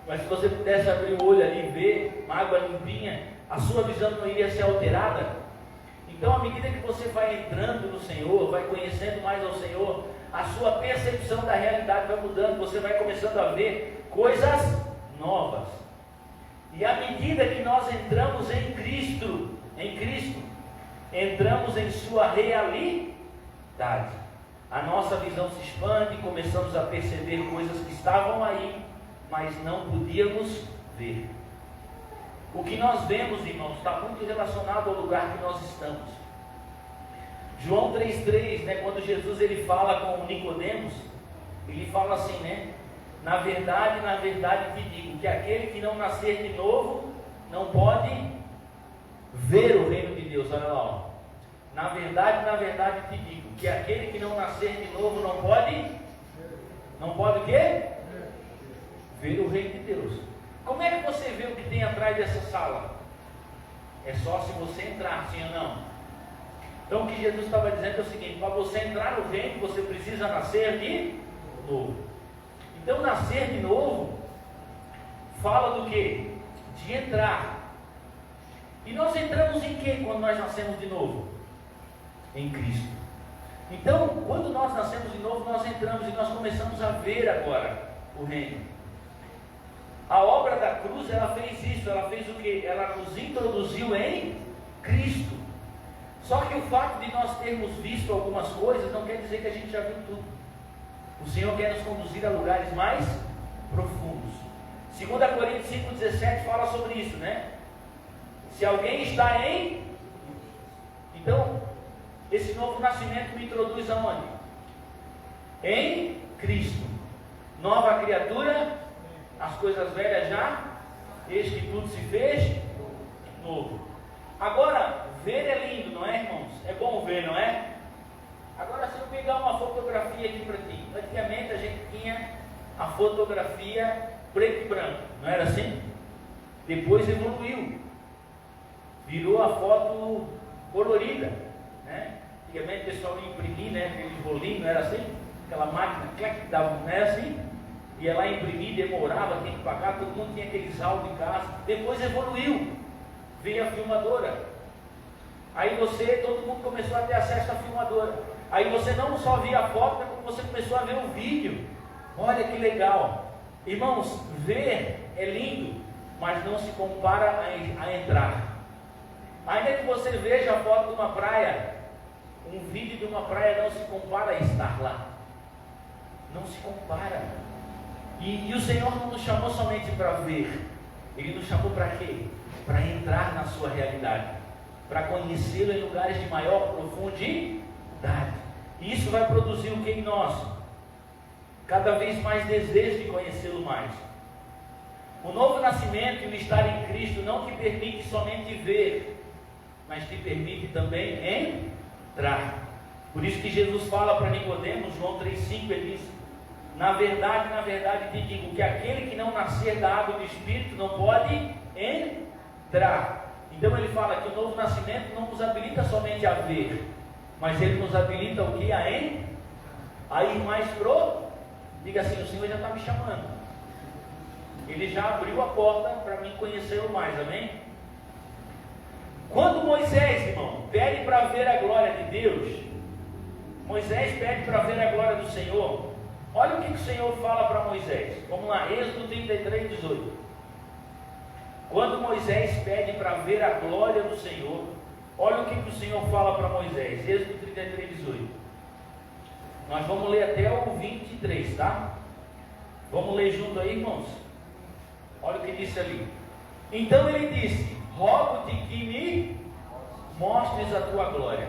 Mas se você pudesse abrir o olho ali e ver uma água limpinha, a sua visão não iria ser alterada. Então, à medida que você vai entrando no Senhor, vai conhecendo mais ao Senhor, a sua percepção da realidade vai mudando, você vai começando a ver coisas novas. E à medida que nós entramos em Cristo, entramos em sua realidade, a nossa visão se expande e começamos a perceber coisas que estavam aí, mas não podíamos ver. O que nós vemos, irmãos, está muito relacionado ao lugar que nós estamos. João 3,3, né, quando Jesus ele fala com Nicodemos, ele fala assim, né? Na verdade te digo, que aquele que não nascer de novo, não pode ver o reino de Deus. Olha lá, ó. na verdade te digo, que aquele que não nascer de novo não pode o quê? Ver o reino de Deus. Como é que você vê o que tem atrás dessa sala? É só se você entrar, sim ou não? Então o que Jesus estava dizendo é o seguinte: para você entrar no reino, você precisa nascer de novo. Então nascer de novo fala do quê? De entrar. E nós entramos em quê quando nós nascemos de novo? Em Cristo. Então, quando nós nascemos de novo, nós entramos e nós começamos a ver agora o reino. A obra da cruz, ela fez isso, ela fez o quê? Ela nos introduziu em Cristo. Só que o fato de nós termos visto algumas coisas não quer dizer que a gente já viu tudo. O Senhor quer nos conduzir a lugares mais profundos. 2 Coríntios 5,17 fala sobre isso, né? Se alguém está em... Então, esse novo nascimento me introduz aonde? Em Cristo. Nova criatura, as coisas velhas já, eis que tudo se fez novo. Agora, ver é lindo, não é, irmãos? É bom ver, não é? Agora, se eu pegar uma fotografia aqui para ti, antigamente a gente tinha a fotografia preto e branco, não era assim? Depois evoluiu, virou a foto colorida, né? Antigamente o pessoal ia imprimir, né? Aquele rolinho, não era assim? Aquela máquina, que dava, não era assim? Ia lá imprimir, demorava, tinha que pagar, todo mundo tinha aqueles áudios em casa. Depois evoluiu, veio a filmadora. Aí todo mundo começou a ter acesso à filmadora. Aí você não só via a foto, como você começou a ver o vídeo. Olha que legal. Irmãos, ver é lindo, mas não se compara a entrar. Ainda que você veja a foto de uma praia, um vídeo de uma praia não se compara a estar lá. Não se compara. E o Senhor não nos chamou somente para ver. Ele nos chamou para quê? Para entrar na sua realidade, para conhecê-lo em lugares de maior profundidade. E isso vai produzir o que em nós? Cada vez mais desejo de conhecê-lo mais. O novo nascimento e o estar em Cristo não te permite somente ver, mas te permite também entrar. Por isso que Jesus fala para Nicodemos, João 3,5, ele diz: na verdade te digo que aquele que não nascer da água e do Espírito não pode entrar. Então ele fala que o novo nascimento não nos habilita somente a ver, mas ele nos habilita o que? A ir mais pro. Diga assim: o Senhor já está me chamando. Ele já abriu a porta para mim conhecê-lo mais, amém? Quando Moisés, irmão, pede para ver a glória de Deus, Moisés pede para ver a glória do Senhor. Olha o que o Senhor fala para Moisés. Vamos lá, Êxodo 33, 18. Quando Moisés pede para ver a glória do Senhor, olha o que o Senhor fala para Moisés. Êxodo 33, 18. Nós vamos ler até o 23, tá? Vamos ler junto aí, irmãos? Olha o que disse ali. Então ele disse: rogo-te que me mostres a tua glória.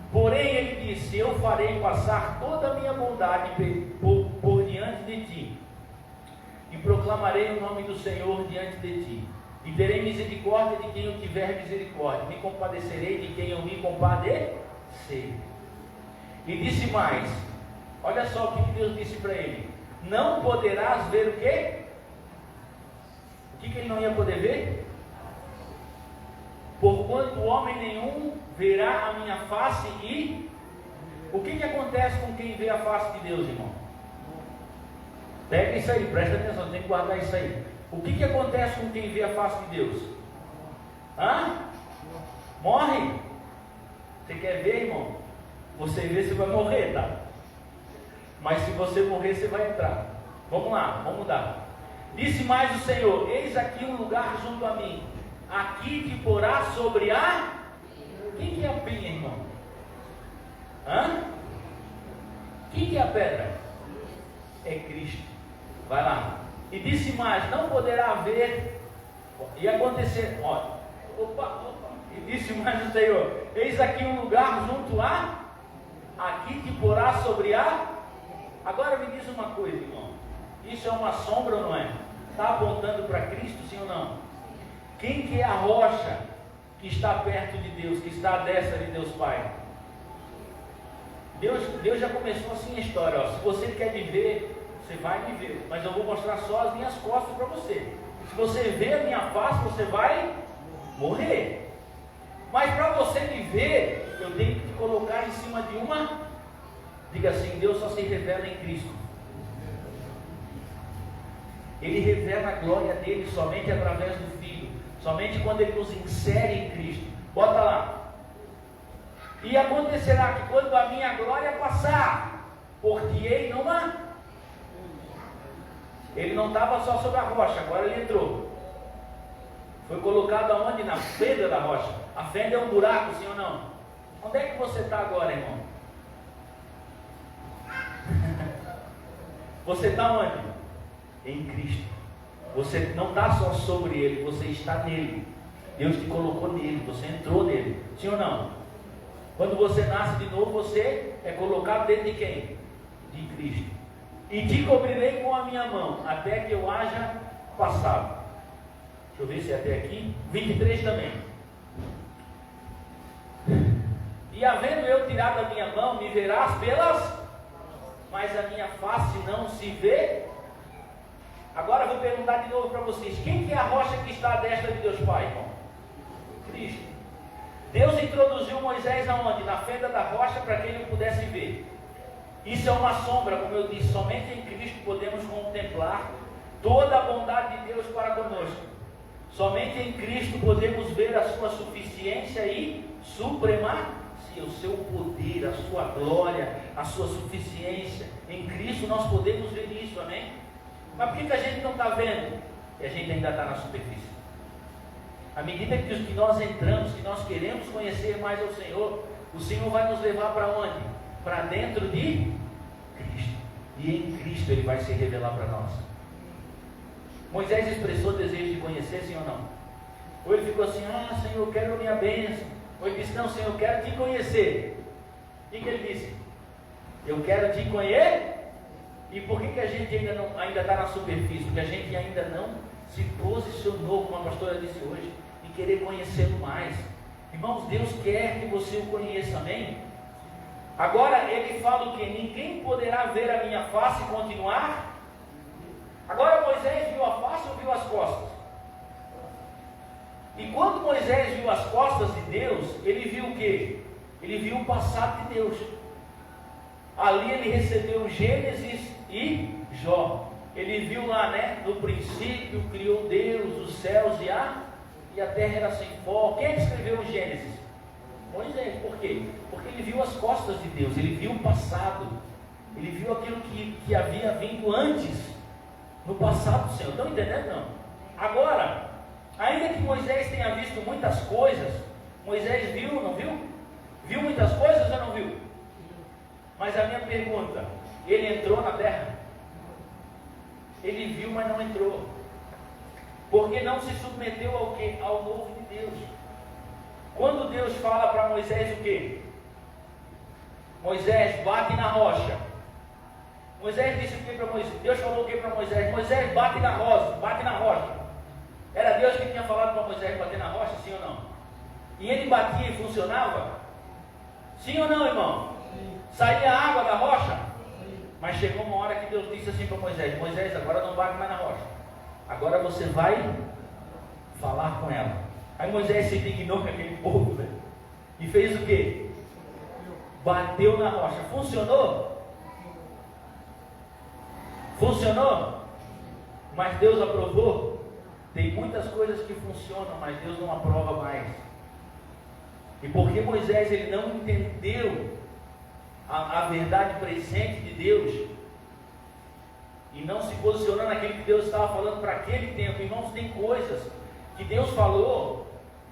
Porém ele disse: eu farei passar toda a minha bondade por diante de ti, e proclamarei o nome do Senhor diante de ti, e terei misericórdia de quem eu tiver misericórdia, me compadecerei de quem eu me compadecer. E disse mais, olha só o que Deus disse para ele: não poderás ver o quê? O que ele não ia poder ver? Porquanto homem nenhum verá a minha face. E o que acontece com quem vê a face de Deus, irmão? Pega isso aí, presta atenção, tem que guardar isso aí. O que acontece com quem vê a face de Deus? Morre. Você quer ver, irmão? Você vê, você vai morrer, tá? Mas se você morrer, você vai entrar. Vamos lá, vamos mudar. Disse mais o Senhor: eis aqui um lugar junto a mim, aqui te porá sobre a... Quem que é a penha, irmão? Quem que é a pedra? É Cristo. Vai lá. E disse mais: não poderá haver... E acontecer... Opa. E disse mais o Senhor: eis aqui um lugar junto a... Aqui te porá sobre a... Agora me diz uma coisa, irmão. Isso é uma sombra ou não é? Está apontando para Cristo, sim ou não? Quem que é a rocha que está perto de Deus, que está à destra de Deus Pai. Deus já começou assim a história, ó. Se você quer viver, você vai viver, mas eu vou mostrar só as minhas costas para você. Se você ver a minha face, você vai morrer. Mas para você viver, eu tenho que te colocar em cima de uma. Diga assim: Deus só se revela em Cristo. Ele revela a glória dele somente através do Filho, somente quando ele nos insere em Cristo. Bota lá. E acontecerá que quando a minha glória passar, por-te-ei numa. Ele não estava só sobre a rocha, agora ele entrou. Foi colocado aonde? Na fenda da rocha. A fenda é um buraco, sim ou não? Onde é que você está agora, irmão? Você está onde? Em Cristo. Você não está só sobre Ele, você está nele. Deus te colocou nele, você entrou nele. Sim ou não? Quando você nasce de novo, você é colocado dentro de quem? De Cristo. E te cobrirei com a minha mão, até que eu haja passado. Deixa eu ver se é até aqui. 23 também. E havendo eu tirado a minha mão, me verás pelas, mas a minha face não se vê. Agora eu vou perguntar de novo para vocês: quem que é a rocha que está à destra de Deus Pai, irmão? Cristo. Deus introduziu Moisés aonde? Na fenda da rocha, para que ele pudesse ver. Isso é uma sombra, como eu disse. Somente em Cristo podemos contemplar toda a bondade de Deus para conosco. Somente em Cristo podemos ver a sua suficiência e supremacia, o seu poder, a sua glória, a sua suficiência. Em Cristo nós podemos ver isso, amém? Mas por que a gente não está vendo? E a gente ainda está na superfície. À medida que nós entramos, que nós queremos conhecer mais ao Senhor, o Senhor vai nos levar para onde? Para dentro de Cristo. E em Cristo Ele vai se revelar para nós. Moisés expressou desejo de conhecer, sim ou não? Ou ele ficou assim: ah, Senhor, eu quero a minha bênção. Ou ele disse: não, Senhor, eu quero te conhecer. O que ele disse? Eu quero te conhecer. E por que a gente ainda está na superfície? Porque a gente ainda não se posicionou, como a pastora disse hoje, em querer conhecê-lo mais. Irmãos, Deus quer que você o conheça, amém? Agora ele fala o que? Ninguém poderá ver a minha face e continuar. Agora Moisés viu a face ou viu as costas? E quando Moisés viu as costas de Deus, ele viu o que? Ele viu o passado de Deus. Ali ele recebeu Gênesis e Jó. Ele viu lá, né? No princípio criou Deus os céus e a terra era sem forma. Quem escreveu o Gênesis? Moisés. Por quê? Porque ele viu as costas de Deus, ele viu o passado, ele viu aquilo que havia vindo antes, no passado do Senhor. Estão entendendo? Não? Agora, ainda que Moisés tenha visto muitas coisas, Moisés viu, não viu? Viu muitas coisas ou não viu? Mas a minha pergunta: ele entrou na terra? Ele viu, mas não entrou. Porque não se submeteu ao quê? Ao novo de Deus. Quando Deus fala para Moisés o quê? Moisés, bate na rocha. Moisés disse o que para Moisés? Deus falou o que para Moisés? Moisés, bate na rocha. Era Deus que tinha falado para Moisés bater na rocha, sim ou não? E ele batia e funcionava? Sim ou não, irmão? Saía água da rocha? Mas chegou uma hora que Deus disse assim para Moisés: Moisés, agora não bate mais na rocha. Agora você vai falar com ela. Aí Moisés se indignou com aquele povo, né? E fez o quê? Bateu na rocha. Funcionou? Funcionou? Mas Deus aprovou? Tem muitas coisas que funcionam, mas Deus não aprova mais. E porque Moisés ele não entendeu a verdade presente de Deus e não se posicionou naquilo que Deus estava falando para aquele tempo. Irmãos, tem coisas que Deus falou,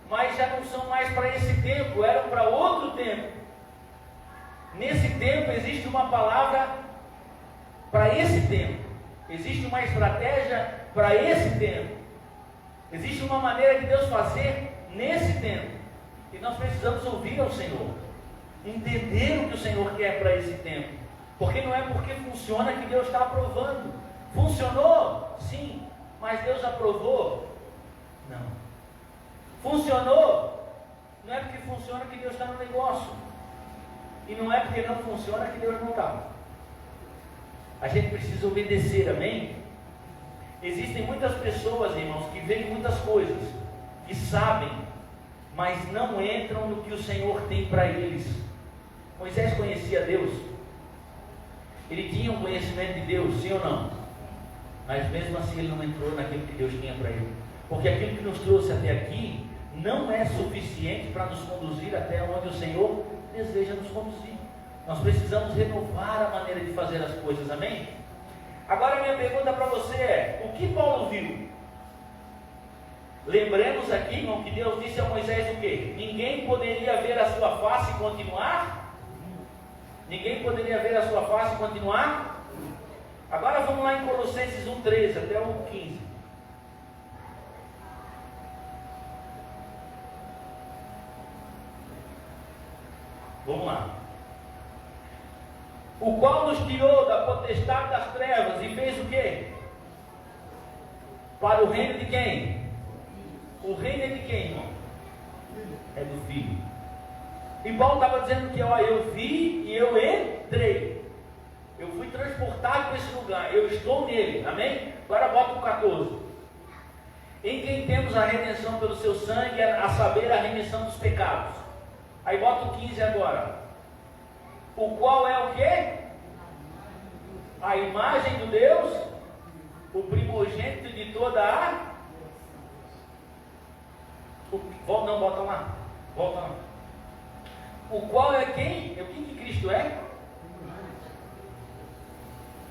mas já não são mais para esse tempo, eram para outro tempo. Nesse tempo existe uma palavra para esse tempo, existe uma estratégia para esse tempo, existe uma maneira de Deus fazer nesse tempo, e nós precisamos ouvir ao Senhor, entender o que o Senhor quer para esse tempo, porque não é porque funciona que Deus está aprovando. Funcionou? Sim, mas Deus aprovou? Não. Funcionou? Não é porque funciona que Deus está no negócio. E não é porque não funciona que Deus não está. A gente precisa obedecer, amém? Existem muitas pessoas, irmãos, que veem muitas coisas, que sabem, mas não entram no que o Senhor tem para eles. Moisés conhecia Deus. Ele tinha um conhecimento de Deus, sim ou não? Mas mesmo assim ele não entrou naquilo que Deus tinha para ele. Porque aquilo que nos trouxe até aqui não é suficiente para nos conduzir até onde o Senhor deseja nos conduzir. Nós precisamos renovar a maneira de fazer as coisas, amém? Agora minha pergunta para você é: o que Paulo viu? Lembremos aqui, irmão, que Deus disse a Moisés o quê? Ninguém poderia ver a sua face e continuar? Ninguém poderia ver a sua face e continuar? Agora vamos lá em Colossenses 1:13 até o 15. Vamos lá. O qual nos tirou da potestade das trevas e fez o quê? Para o reino de quem? O reino é de quem, irmão? É do Filho. E Paulo estava dizendo que, ó, eu vi e eu entrei. Eu fui transportado para esse lugar. Eu estou nele. Amém? Agora bota o 14. Em quem temos a redenção pelo seu sangue, a saber, a remissão dos pecados. Aí bota o 15 agora. O qual é o quê? A imagem do Deus, o primogênito de toda a... Não, bota lá. Volta lá. O qual é quem? O que Cristo é?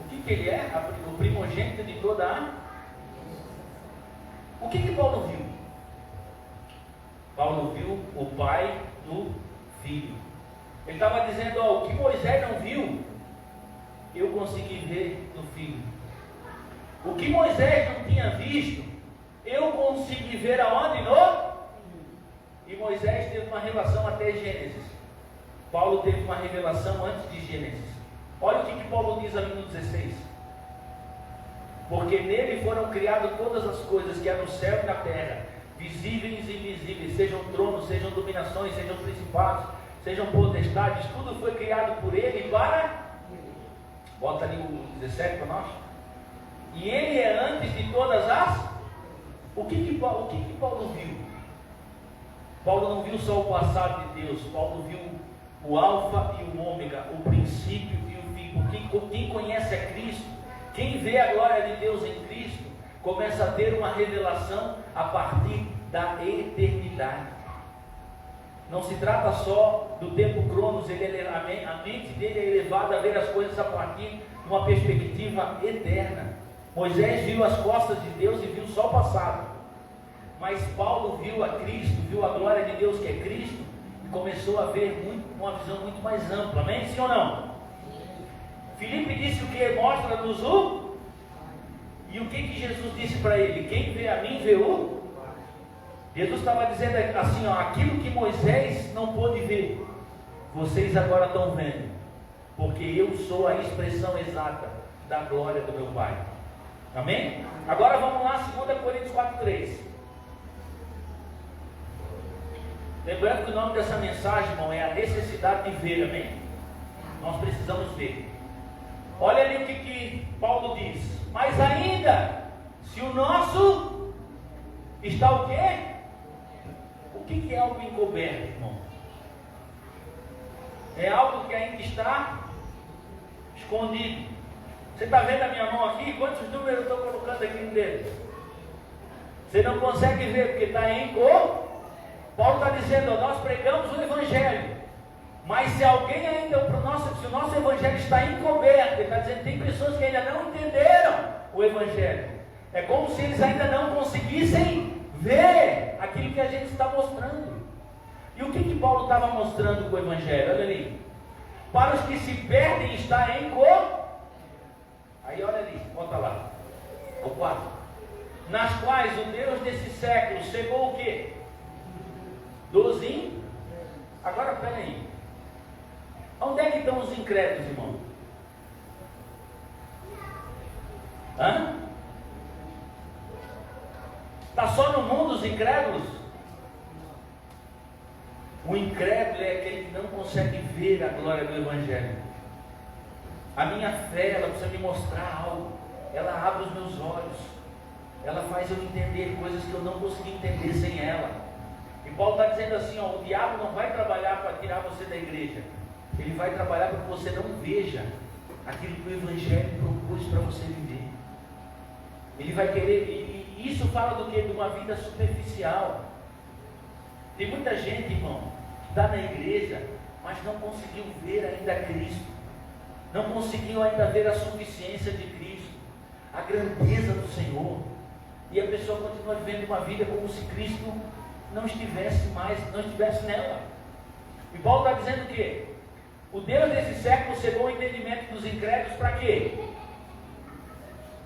O que ele é? O primogênito de toda a... O que Paulo viu? Paulo viu o Pai do Filho. Ele estava dizendo, ó, o que Moisés não viu, eu consegui ver no Filho. O que Moisés não tinha visto, eu consegui ver aonde? No? E Moisés teve uma revelação até Gênesis. Paulo teve uma revelação antes de Gênesis. Olha o que Paulo diz ali no 16. Porque nele foram criadas todas as coisas que há no céu e na terra, visíveis e invisíveis, sejam tronos, sejam dominações, sejam principados, sejam potestades, tudo foi criado por ele para... Bota ali o 17 para nós. E ele é antes de todas as... O que Paulo viu? Paulo não viu só o passado de Deus. Paulo viu o alfa e o ômega, o princípio e o fim. Porque quem conhece a Cristo, quem vê a glória de Deus em Cristo, começa a ter uma revelação a partir da eternidade. Não se trata só do tempo cronos, a mente dele é elevada a ver as coisas a partir de uma perspectiva eterna. Moisés viu as costas de Deus e viu só o passado. Mas Paulo viu a Cristo, viu a glória de Deus que é Cristo, e começou a ver uma visão muito mais ampla. Amém? Sim ou não? Filipe disse o que? Mostra-nos o... E o que Jesus disse para ele? Quem vê a mim, vê o... Jesus estava dizendo assim, ó, aquilo que Moisés não pôde ver, vocês agora estão vendo, porque eu sou a expressão exata da glória do meu Pai. Amém? Agora vamos lá, 2 Coríntios 4:3. Lembrando que o nome dessa mensagem, irmão, é a necessidade de ver, amém? Nós precisamos ver. Olha ali o que Paulo diz. Mas ainda, se o nosso está o quê? O que é algo encoberto, irmão? É algo que ainda está escondido. Você está vendo a minha mão aqui? Quantos números eu estou colocando aqui no dedo? Você não consegue ver porque está em cor. Paulo está dizendo, nós pregamos o Evangelho. Mas se alguém ainda, se o nosso Evangelho está encoberto, ele está dizendo, tem pessoas que ainda não entenderam o Evangelho. É como se eles ainda não conseguissem ver aquilo que a gente está mostrando. E o que Paulo estava mostrando com o Evangelho? Olha ali. Para os que se perdem está em cor. Aí olha ali, bota lá. O 4. Nas quais o Deus desse século cegou o quê? Dozinho. Agora pera aí. Onde é que estão os incrédulos, irmão? Hã? Está só no mundo os incrédulos? O incrédulo é aquele que não consegue ver a glória do Evangelho. A minha fé, ela precisa me mostrar algo. Ela abre os meus olhos. Ela faz eu entender coisas que eu não consegui entender sem ela. E Paulo está dizendo assim, ó, o diabo não vai trabalhar para tirar você da igreja. Ele vai trabalhar para que você não veja aquilo que o Evangelho propôs para você viver. Ele vai querer, e isso fala do quê? De uma vida superficial. Tem muita gente, irmão, que está na igreja, mas não conseguiu ver ainda Cristo. Não conseguiu ainda ver a suficiência de Cristo, a grandeza do Senhor. E a pessoa continua vivendo uma vida como se Cristo não estivesse mais, não estivesse nela. E Paulo está dizendo o quê? O Deus desse século cegou o entendimento dos incrédulos para quê?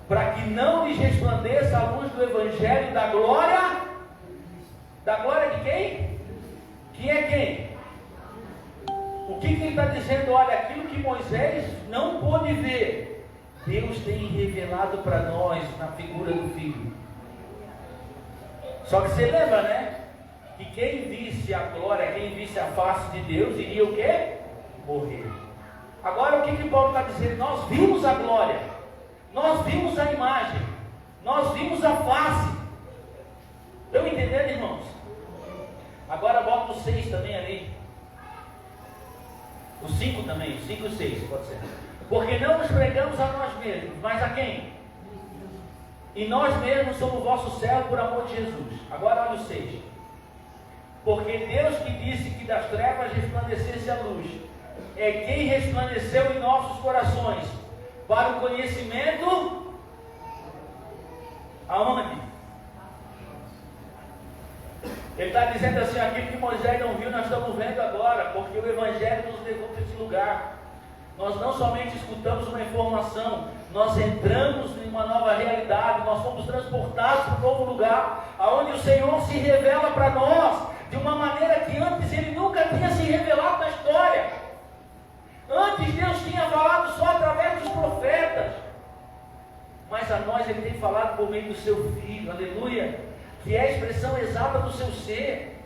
Para que não lhes resplandeça a luz do Evangelho da glória. Da glória de quem? Quem é quem? O que ele está dizendo? Olha, aquilo que Moisés não pôde ver, Deus tem revelado para nós na figura do Filho. Só que você lembra, né? Que quem visse a glória, quem visse a face de Deus, iria o quê? Morrer. Agora o que Paulo está dizendo? Nós vimos a glória, nós vimos a imagem, nós vimos a face. Estão entendendo, irmãos? Agora bota o 6 também ali. O 5 também, o 5 e o 6, pode ser. Porque não nos pregamos a nós mesmos, mas a quem? E nós mesmos somos vosso servo por amor de Jesus. Agora olha o 6. Porque Deus que disse que das trevas resplandecesse a luz, é quem resplandeceu em nossos corações, para o conhecimento, aonde? Ele está dizendo assim, aquilo que Moisés não viu, nós estamos vendo agora, porque o Evangelho nos levou para esse lugar. Nós não somente escutamos uma informação, nós entramos em uma nova realidade, nós fomos transportados para um novo lugar, onde o Senhor se revela para nós, de uma maneira que antes Ele nunca tinha se revelado na história. Antes Deus tinha falado só através dos profetas, mas a nós Ele tem falado por meio do Seu Filho, aleluia, que é a expressão exata do seu ser.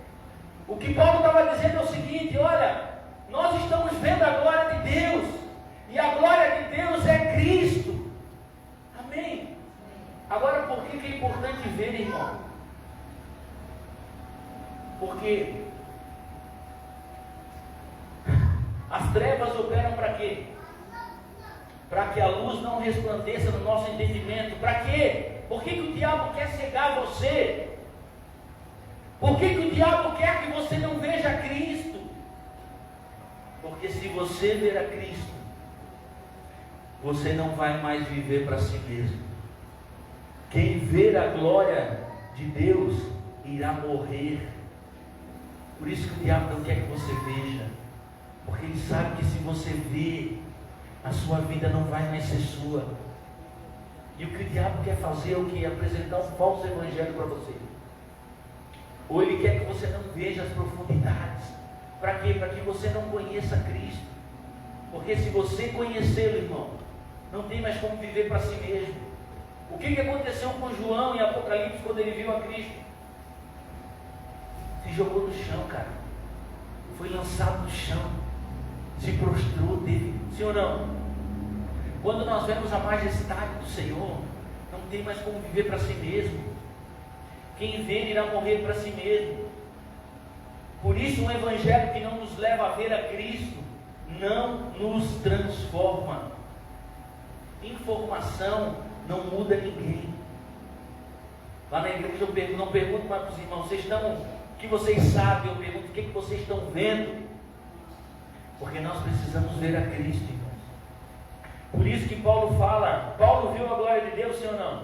O que Paulo estava dizendo é o seguinte, olha, nós estamos vendo a glória de Deus, e a glória de Deus é Cristo. Amém? Agora, por que é importante ver, irmão? Porque as trevas operam para quê? Para que a luz não resplandeça no nosso entendimento. Para quê? Por que o diabo quer cegar você? Por que o diabo quer que você não veja Cristo? Porque se você ver a Cristo, você não vai mais viver para si mesmo. Quem ver a glória de Deus irá morrer. Por isso que o diabo não quer que você veja, porque ele sabe que se você ver, a sua vida não vai mais ser sua. E o que o diabo quer fazer é o que? Apresentar um falso evangelho para você. Ou ele quer que você não veja as profundidades. Para quê? Para que você não conheça Cristo. Porque se você conhecê-lo, irmão, não tem mais como viver para si mesmo. O que aconteceu com João em Apocalipse quando ele viu a Cristo? Se jogou no chão, cara. Foi lançado no chão. Se prostrou, teve. Sim ou não? Quando nós vemos a majestade do Senhor, não tem mais como viver para si mesmo. Quem vê irá morrer para si mesmo. Por isso um evangelho que não nos leva a ver a Cristo não nos transforma. Informação não muda ninguém. Lá na igreja eu não pergunto mais para os irmãos, vocês estão, o que vocês sabem? Eu pergunto, o que vocês estão vendo? Porque nós precisamos ver a Cristo, irmãos. Por isso que Paulo fala, Paulo viu a glória de Deus, sim ou não?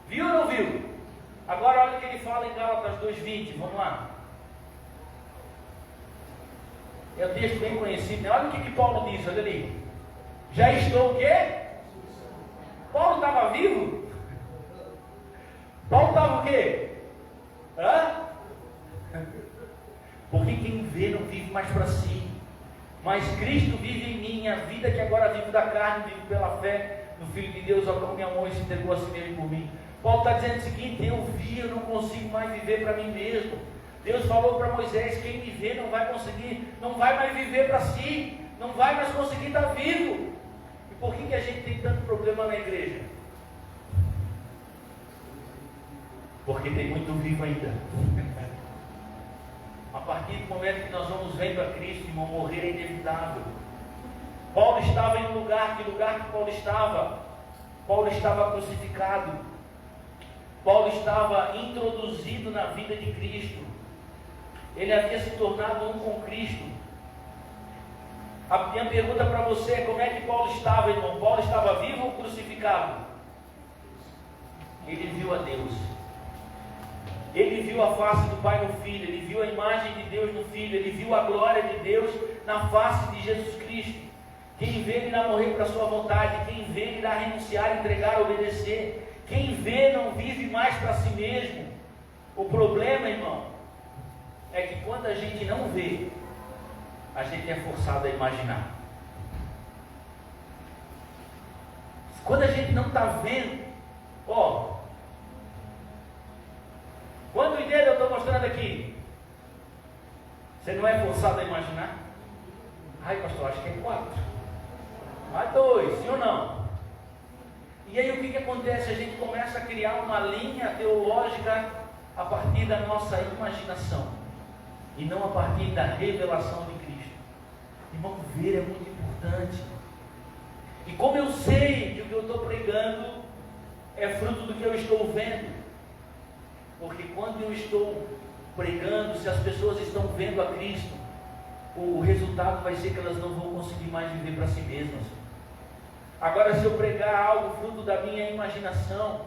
Viu ou não viu? Agora olha o que ele fala em Gálatas 2:20, vamos lá. É um texto bem conhecido, né? Olha o que Paulo diz, olha ali. Já estou o quê? Paulo estava vivo? Paulo estava o quê? Hã? Porque quem vê não vive mais para si. Mas Cristo vive em mim, a vida que agora vivo da carne, vivo pela fé no Filho de Deus, ao qual me amou e se entregou a si mesmo por mim. Paulo está dizendo o seguinte, eu não consigo mais viver para mim mesmo. Deus falou para Moisés: quem me vê não vai conseguir, não vai mais viver para si, não vai mais conseguir estar vivo. E por que a gente tem tanto problema na igreja? Porque tem muito vivo ainda. A partir do momento que nós vamos vendo a Cristo, irmão, morrer é inevitável. Paulo estava em um lugar, que lugar que Paulo estava? Paulo estava crucificado. Paulo estava introduzido na vida de Cristo. Ele havia se tornado um com Cristo. A minha pergunta para você é: como é que Paulo estava, irmão? Paulo estava vivo ou crucificado? Ele viu a Deus. Ele viu a face do Pai no Filho. Ele viu a imagem de Deus no Filho. Ele viu a glória de Deus na face de Jesus Cristo. Quem vê irá morrer para a sua vontade. Quem vê irá renunciar, entregar, obedecer. Quem vê não vive mais para si mesmo. O problema, irmão, é que quando a gente não vê, a gente é forçado a imaginar. Quando a gente não está vendo, quantos dedos eu estou mostrando aqui? Você não é forçado a imaginar? Ai, pastor, acho que é 4. Mais 2, sim ou não? E aí o que acontece? A gente começa a criar uma linha teológica a partir da nossa imaginação e não a partir da revelação de Cristo. Irmão, ver é muito importante. E como eu sei que o que eu estou pregando é fruto do que eu estou vendo? Porque quando eu estou pregando, se as pessoas estão vendo a Cristo, o resultado vai ser que elas não vão conseguir mais viver para si mesmas. Agora, se eu pregar algo fruto da minha imaginação,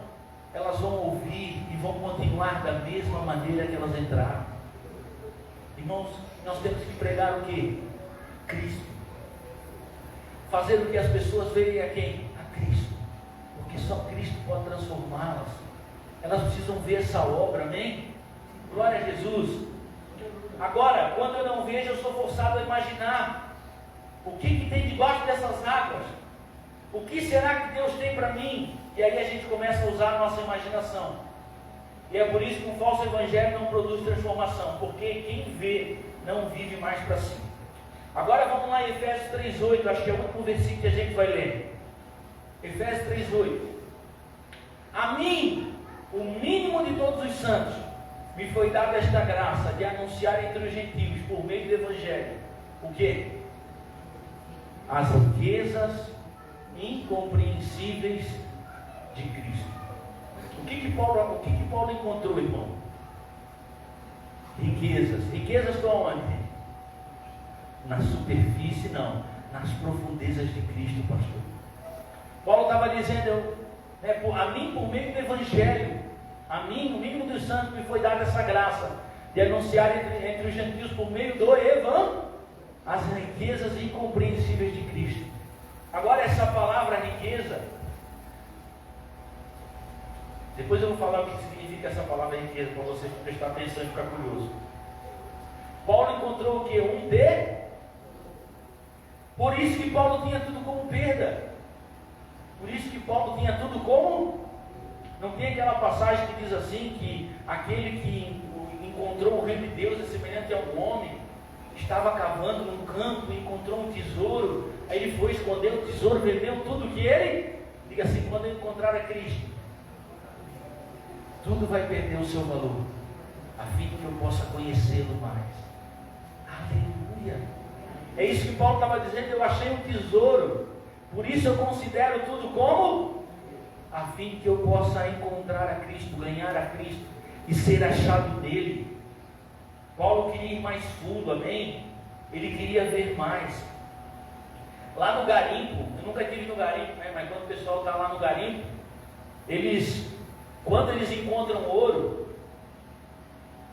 elas vão ouvir e vão continuar da mesma maneira que elas entraram. Irmãos, nós temos que pregar o quê? Cristo. Fazer o que as pessoas veem a quem? A Cristo. Porque só Cristo pode transformá-las. Elas precisam ver essa obra, amém? Glória a Jesus. Agora, quando eu não vejo, eu sou forçado a imaginar o que tem debaixo dessas águas. O que será que Deus tem para mim? E aí a gente começa a usar a nossa imaginação. E é por isso que um falso evangelho não produz transformação, porque quem vê não vive mais para si. Agora vamos lá em Efésios 3,8, acho que é o último versículo que a gente vai ler. Efésios 3,8. A mim, o mínimo de todos os santos, me foi dada esta graça de anunciar entre os gentios, por meio do evangelho, o quê? As riquezas incompreensíveis de Cristo. O que Paulo encontrou, irmão? Riquezas. Riquezas estão onde? Na superfície, não. Nas profundezas de Cristo, pastor. Paulo estava dizendo, a mim, por meio do evangelho, a mim, no mínimo dos santos, me foi dada essa graça de anunciar entre os gentios, por meio do evangelho, as riquezas incompreensíveis de Cristo. Agora, essa palavra riqueza, depois eu vou falar o que significa essa palavra riqueza, para você prestar atenção e ficar curioso. Paulo encontrou o que? Por isso que Paulo tinha tudo como perda. Por isso que Paulo tinha tudo como? Não tem aquela passagem que diz assim, que aquele que encontrou o reino de Deus é semelhante a um homem, estava cavando num campo e encontrou um tesouro, aí ele foi esconder o tesouro, vendeu tudo que ele, diga assim, quando ele encontrar a Cristo, tudo vai perder o seu valor, a fim de que eu possa conhecê-lo mais. Aleluia! É isso que Paulo estava dizendo, eu achei um tesouro, por isso eu considero tudo como? A fim que eu possa encontrar a Cristo, ganhar a Cristo e ser achado nele. Paulo queria ir mais fundo, amém? Ele queria ver mais. Lá no garimpo, eu nunca estive no garimpo, né? Mas quando o pessoal está lá no garimpo, quando eles encontram ouro,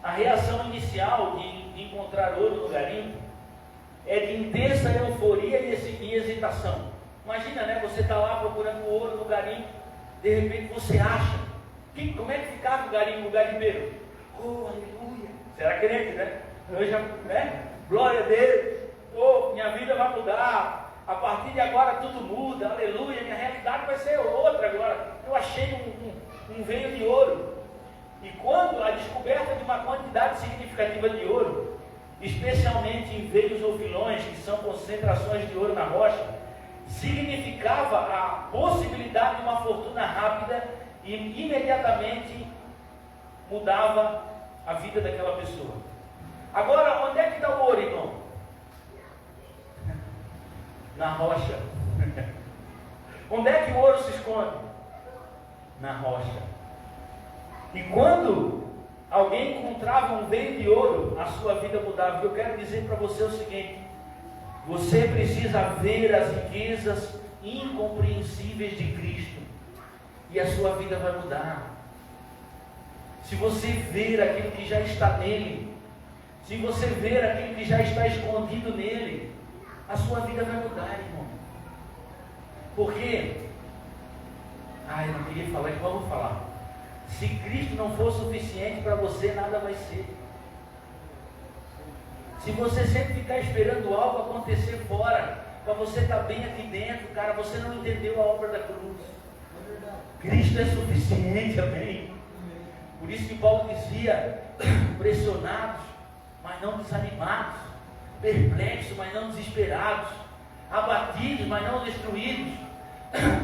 a reação inicial de encontrar ouro no garimpo é de intensa euforia e hesitação. Imagina, né? Você está lá procurando ouro no garimpo, de repente você acha. Como é que ficava o garimpo, o garimpeiro? Oh, aleluia! Você era crente, né? Eu já, glória a Deus! Oh, minha vida vai mudar. A partir de agora tudo muda, aleluia. Minha realidade vai ser outra agora. Eu achei um veio de ouro. E quando a descoberta de uma quantidade significativa de ouro, especialmente em veios ou filões, que são concentrações de ouro na rocha, significava a possibilidade de uma fortuna rápida e imediatamente mudava a vida daquela pessoa. Agora, onde é que está o ouro, irmão? Na rocha. Onde é que o ouro se esconde? Na rocha. E quando alguém encontrava um veio de ouro, a sua vida mudava. Eu quero dizer para você o seguinte: você precisa ver as riquezas incompreensíveis de Cristo, e a sua vida vai mudar. Se você ver aquilo que já está nele, se você ver aquilo que já está escondido nele, a sua vida vai mudar, irmão. Por quê? Eu não queria falar, então vamos falar. Se Cristo não for suficiente para você, nada vai ser. Se você sempre ficar esperando algo acontecer fora, para você estar bem aqui dentro, cara, você não entendeu a obra da cruz. Cristo é suficiente, amém? Por isso que Paulo dizia: pressionados, mas não desanimados, perplexos, mas não desesperados, abatidos, mas não destruídos,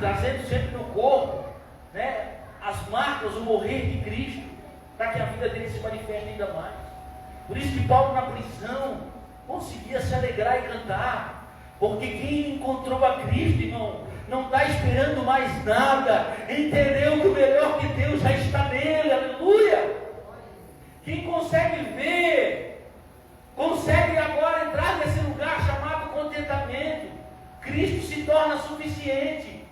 trazendo sempre no corpo, né, as marcas, o morrer de Cristo, para que a vida dele se manifeste ainda mais. Por isso que Paulo na prisão conseguia se alegrar e cantar, porque quem encontrou a Cristo, irmão, não está esperando mais nada, entendeu que o melhor de Deus já está nele, aleluia. Quem consegue ver, consegue agora entrar nesse lugar chamado contentamento. Cristo se torna suficiente.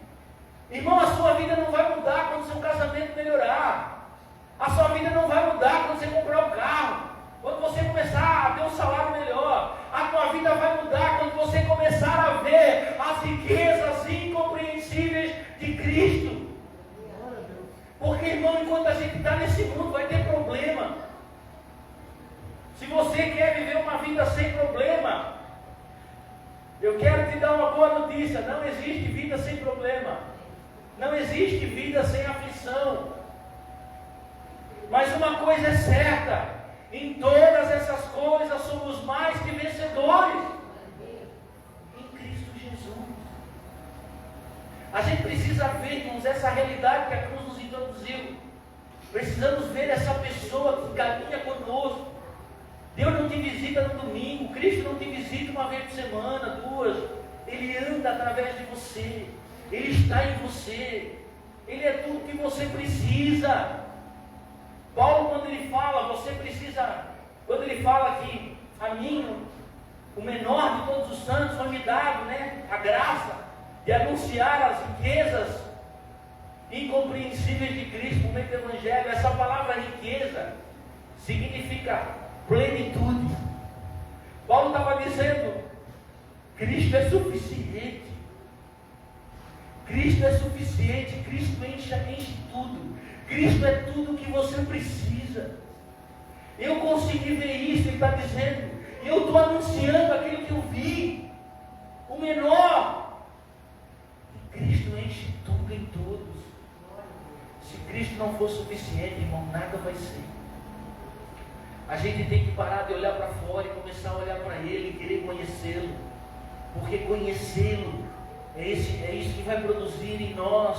Irmão, a sua vida não vai mudar quando seu casamento melhorar. A sua vida não vai mudar quando você comprar um carro, quando você começar a ter um salário melhor. A tua vida vai mudar quando você começar a ver as riquezas incompreensíveis de Cristo. Porque, irmão, enquanto a gente está nesse mundo, vai ter problema. Se você quer viver uma vida sem problema, eu quero te dar uma boa notícia: não existe vida sem problema, não existe vida sem aflição. Mas uma coisa é certa: em todas essas coisas somos mais que vencedores em Cristo Jesus. A gente precisa ver, irmãos, essa realidade que a cruz nos introduziu. Precisamos ver essa pessoa que caminha conosco. Deus não te visita no domingo, Cristo não te visita uma vez por semana, duas. Ele anda através de você, Ele está em você, Ele é tudo que você precisa. Paulo, quando ele fala, quando ele fala que a mim, o menor de todos os santos, foi me dado, né, a graça de anunciar as riquezas incompreensíveis de Cristo por meio do Evangelho. Essa palavra riqueza significa plenitude. Paulo estava dizendo: Cristo é suficiente. Cristo é suficiente. Cristo enche tudo. Cristo é tudo que você precisa. Eu consegui ver isso. Ele está dizendo: eu estou anunciando aquilo que eu vi, o menor. E Cristo enche tudo em todos. Se Cristo não for suficiente, irmão, nada vai ser. A gente tem que parar de olhar para fora e começar a olhar para Ele e querer conhecê-lo. Porque conhecê-lo é isso que vai produzir em nós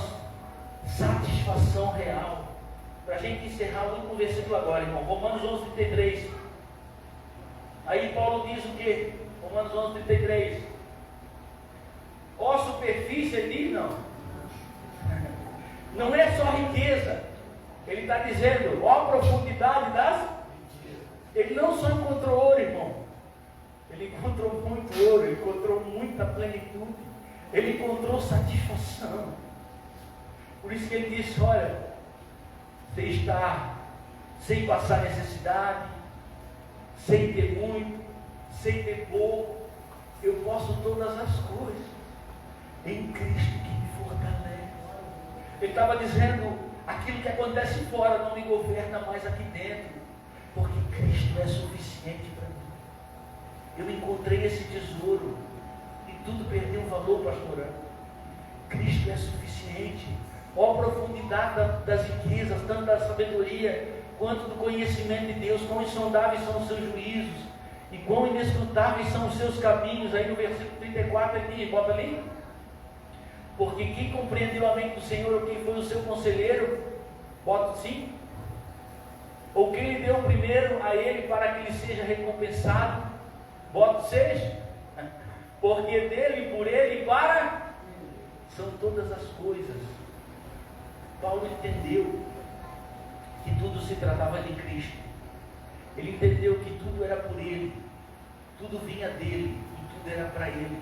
satisfação real. Para a gente encerrar o último versículo agora, irmão. Romanos 11:33. Aí Paulo diz o quê? Romanos 11:33. Ó superfície, ele diz não. Não é só riqueza. Ele está dizendo, ó profundidade das... Ele não só encontrou ouro, irmão. Ele encontrou muito ouro, ele encontrou muita plenitude. Ele encontrou satisfação. Por isso que ele disse: olha, você está sem passar necessidade, sem ter muito, sem ter pouco. Eu posso todas as coisas em Cristo que me fortalece. Ele estava dizendo: aquilo que acontece fora não me governa mais aqui dentro, porque Cristo é suficiente para mim. Eu encontrei esse tesouro e tudo perdeu valor, pastor. Cristo é suficiente. Ó a profundidade das riquezas, tanto da sabedoria quanto do conhecimento de Deus. Quão insondáveis são os seus juízos e quão inescrutáveis são os seus caminhos. Aí no versículo 34 ele diz, bota ali, porque quem compreendeu a mente do Senhor, ou quem foi o seu conselheiro, bota sim, ou quem lhe deu primeiro a ele para que ele seja recompensado, bota 6, porque dele, por ele e para, são todas as coisas. Paulo entendeu que tudo se tratava de Cristo. Ele entendeu que tudo era por ele, tudo vinha dele e tudo era para ele,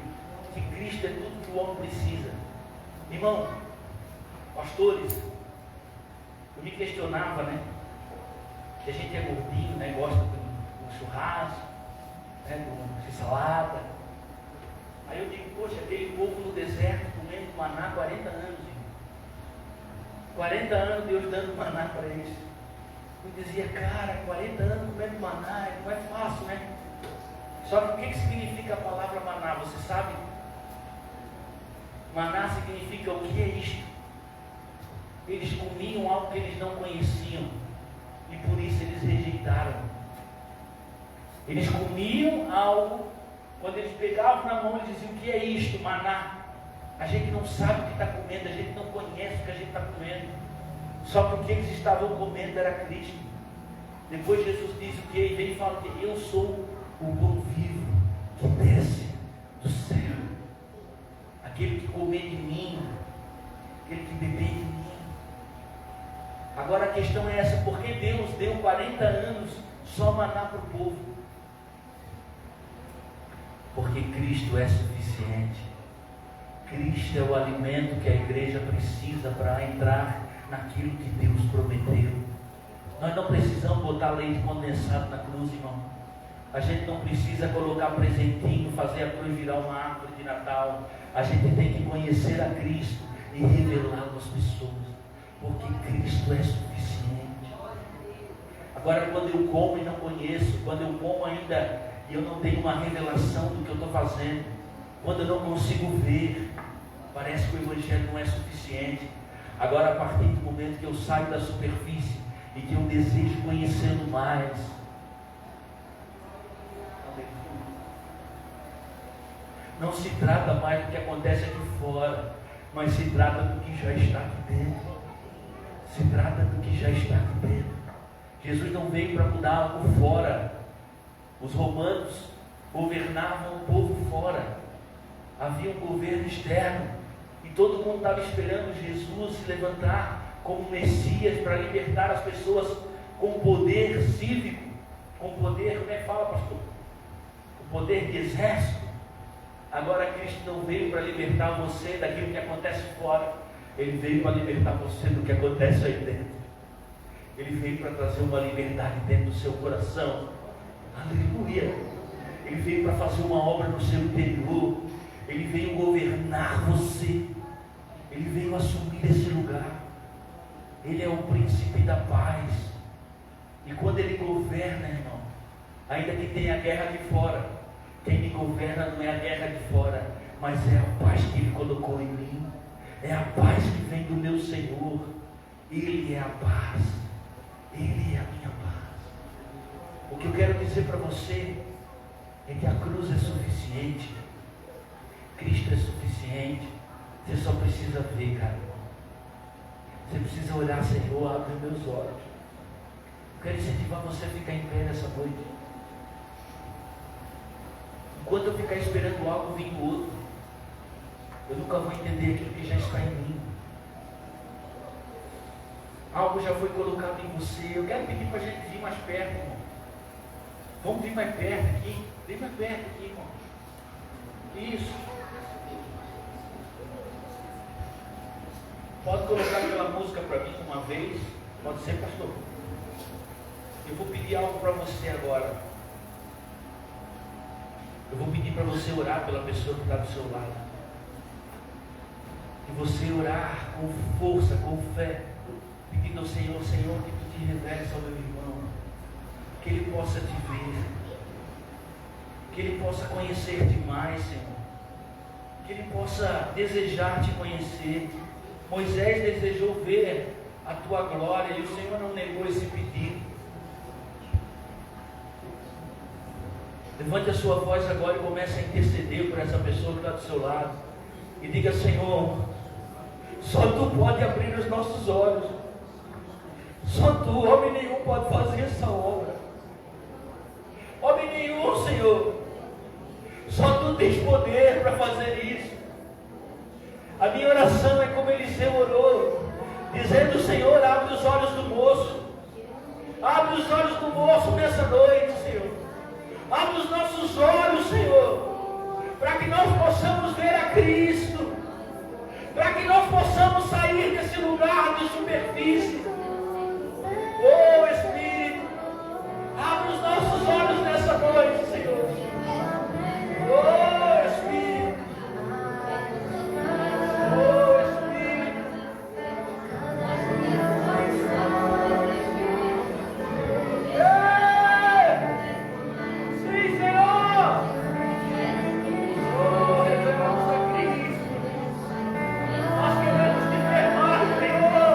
que Cristo é tudo que o homem precisa. Irmão, pastores, eu me questionava, né? Que a gente é gordinho, né? Gosta do churrasco, né? De salada. Aí eu digo, poxa, aquele povo no deserto comendo maná 40 anos, irmão. 40 anos Deus dando maná para eles. Eu dizia, cara, 40 anos comendo maná, não é fácil, né? Só que o que significa a palavra maná? Você sabe? Maná significa o que é isto? Eles comiam algo que eles não conheciam e por isso eles rejeitaram. Eles comiam algo, quando eles pegavam na mão, eles diziam, o que é isto? Maná. A gente não sabe o que está comendo, a gente não conhece o que a gente está comendo. Só que o que eles estavam comendo era Cristo. Depois Jesus diz o que? Ele vem e fala que eu sou o pão vivo que desce do céu. Aquele que comer de mim, aquele que beber de mim. Agora a questão é essa, por que Deus deu 40 anos só maná para o povo? Porque Cristo é suficiente. Cristo é o alimento que a igreja precisa para entrar naquilo que Deus prometeu. Nós não precisamos botar leite condensado na cruz, irmão. A gente não precisa colocar presentinho, fazer a cruz virar uma árvore de Natal. A gente tem que conhecer a Cristo e revelá-lo às pessoas, porque Cristo é suficiente. Agora, quando eu como e não conheço, quando eu como ainda e eu não tenho uma revelação do que eu estou fazendo, quando eu não consigo ver, parece que o Evangelho não é suficiente. Agora, a partir do momento que eu saio da superfície e que eu desejo conhecê-lo mais, não se trata mais do que acontece aqui fora, mas se trata do que já está aqui dentro. Se trata do que já está aqui dentro. Jesus não veio para mudar algo fora. Os romanos governavam o povo fora. Havia um governo externo e todo mundo estava esperando Jesus se levantar como Messias para libertar as pessoas com poder cívico, com poder, como é que fala, pastor? Com poder de exército. Agora Cristo não veio para libertar você daquilo que acontece fora. Ele veio para libertar você do que acontece aí dentro. Ele veio para trazer uma liberdade dentro do seu coração. Aleluia. Ele veio para fazer uma obra no seu interior. Ele veio governar você. Ele veio assumir esse lugar. Ele é o príncipe da paz. E quando ele governa, irmão, ainda que tenha guerra aqui fora, quem me governa não é a guerra de fora, mas é a paz que Ele colocou em mim. É a paz que vem do meu Senhor. Ele é a paz. Ele é a minha paz. O que eu quero dizer para você é que a cruz é suficiente. Cristo é suficiente. Você só precisa ver, cara. Você precisa olhar, Senhor, abre os meus olhos. Eu quero incentivar você a ficar em pé nessa noite. Enquanto eu ficar esperando algo vir do outro, eu nunca vou entender aquilo que já está em mim. Algo já foi colocado em você. Eu quero pedir para a gente vir mais perto, irmão. Vamos vir mais perto aqui. Vem mais perto aqui, irmão. Isso. Pode colocar aquela música para mim uma vez? Pode ser, pastor? Eu vou pedir algo para você agora. Eu vou pedir para você orar pela pessoa que está do seu lado. E você orar com força, com fé, pedindo ao Senhor, Senhor, que Tu te reveles ao meu irmão, que ele possa Te ver, que ele possa conhecer-Te mais, Senhor, que ele possa desejar Te conhecer. Moisés desejou ver a Tua glória e o Senhor não negou esse pedido. Levante a sua voz agora e comece a interceder por essa pessoa que está do seu lado. E diga: Senhor, só Tu pode abrir os nossos olhos. Só Tu, homem nenhum, pode fazer essa obra. Homem nenhum, Senhor. Só Tu tens poder para fazer isso. A minha oração é como Eliseu orou, dizendo: Senhor, abre os olhos do moço. Abre os olhos do moço nessa noite, Senhor. Abre os nossos olhos, Senhor, para que nós possamos ver a Cristo, para que nós possamos sair desse lugar de superfície. Oh Espírito, abre os nossos olhos nessa noite, Senhor. Oh Espírito, oh Espírito. Sim, Senhor. Oh, revelamos a Cristo. Nós queremos te ver mais, Senhor.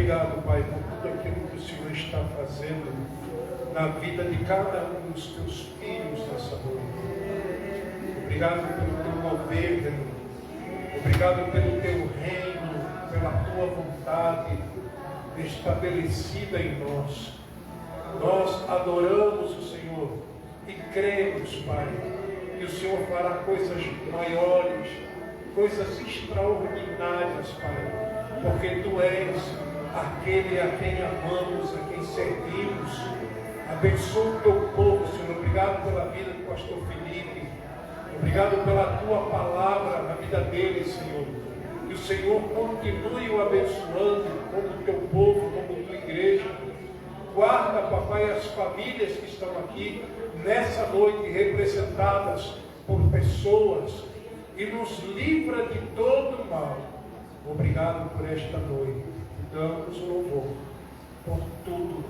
Obrigado, Pai, por tudo aquilo que o Senhor está fazendo na vida de cada um dos teus filhos nessa noite. Obrigado pelo teu governo, obrigado pelo teu reino, pela tua vontade estabelecida em nós. Nós adoramos o Senhor e cremos, Pai, que o Senhor fará coisas maiores, coisas extraordinárias, Pai, porque Tu és aquele a quem amamos, a quem servimos. Abençoa o Teu povo, Senhor. Obrigado pela vida do pastor Felipe. Obrigado pela Tua palavra na vida dele, Senhor. Que o Senhor continue o abençoando como Teu povo, como Tua igreja. Guarda, papai, as famílias que estão aqui nessa noite, representadas por pessoas, e nos livra de todo mal. Obrigado por esta noite. Te damos louvor por tudo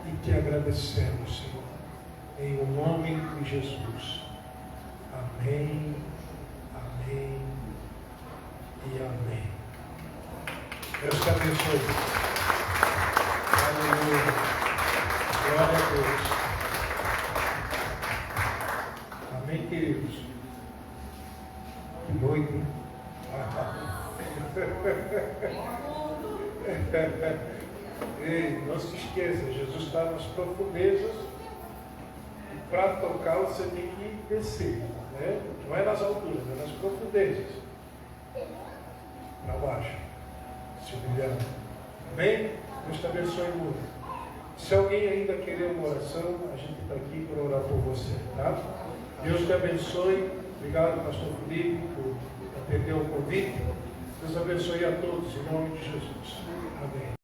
e te agradecemos, Senhor. Em o nome de Jesus. Amém, amém e amém. Deus te abençoe. Aleluia. Glória a Deus. Amém, queridos. Que noite, hein? Ei, não se esqueça, Jesus está nas profundezas. E para tocar você tem que descer, né? Não é nas alturas, é nas profundezas. Para baixo, se humilhando. Amém? Deus te abençoe muito. Se alguém ainda querer uma oração, a gente está aqui para orar por você, tá? Deus te abençoe. Obrigado, pastor Felipe, por atender o convite. Deus abençoe a todos, em nome de Jesus. Amém.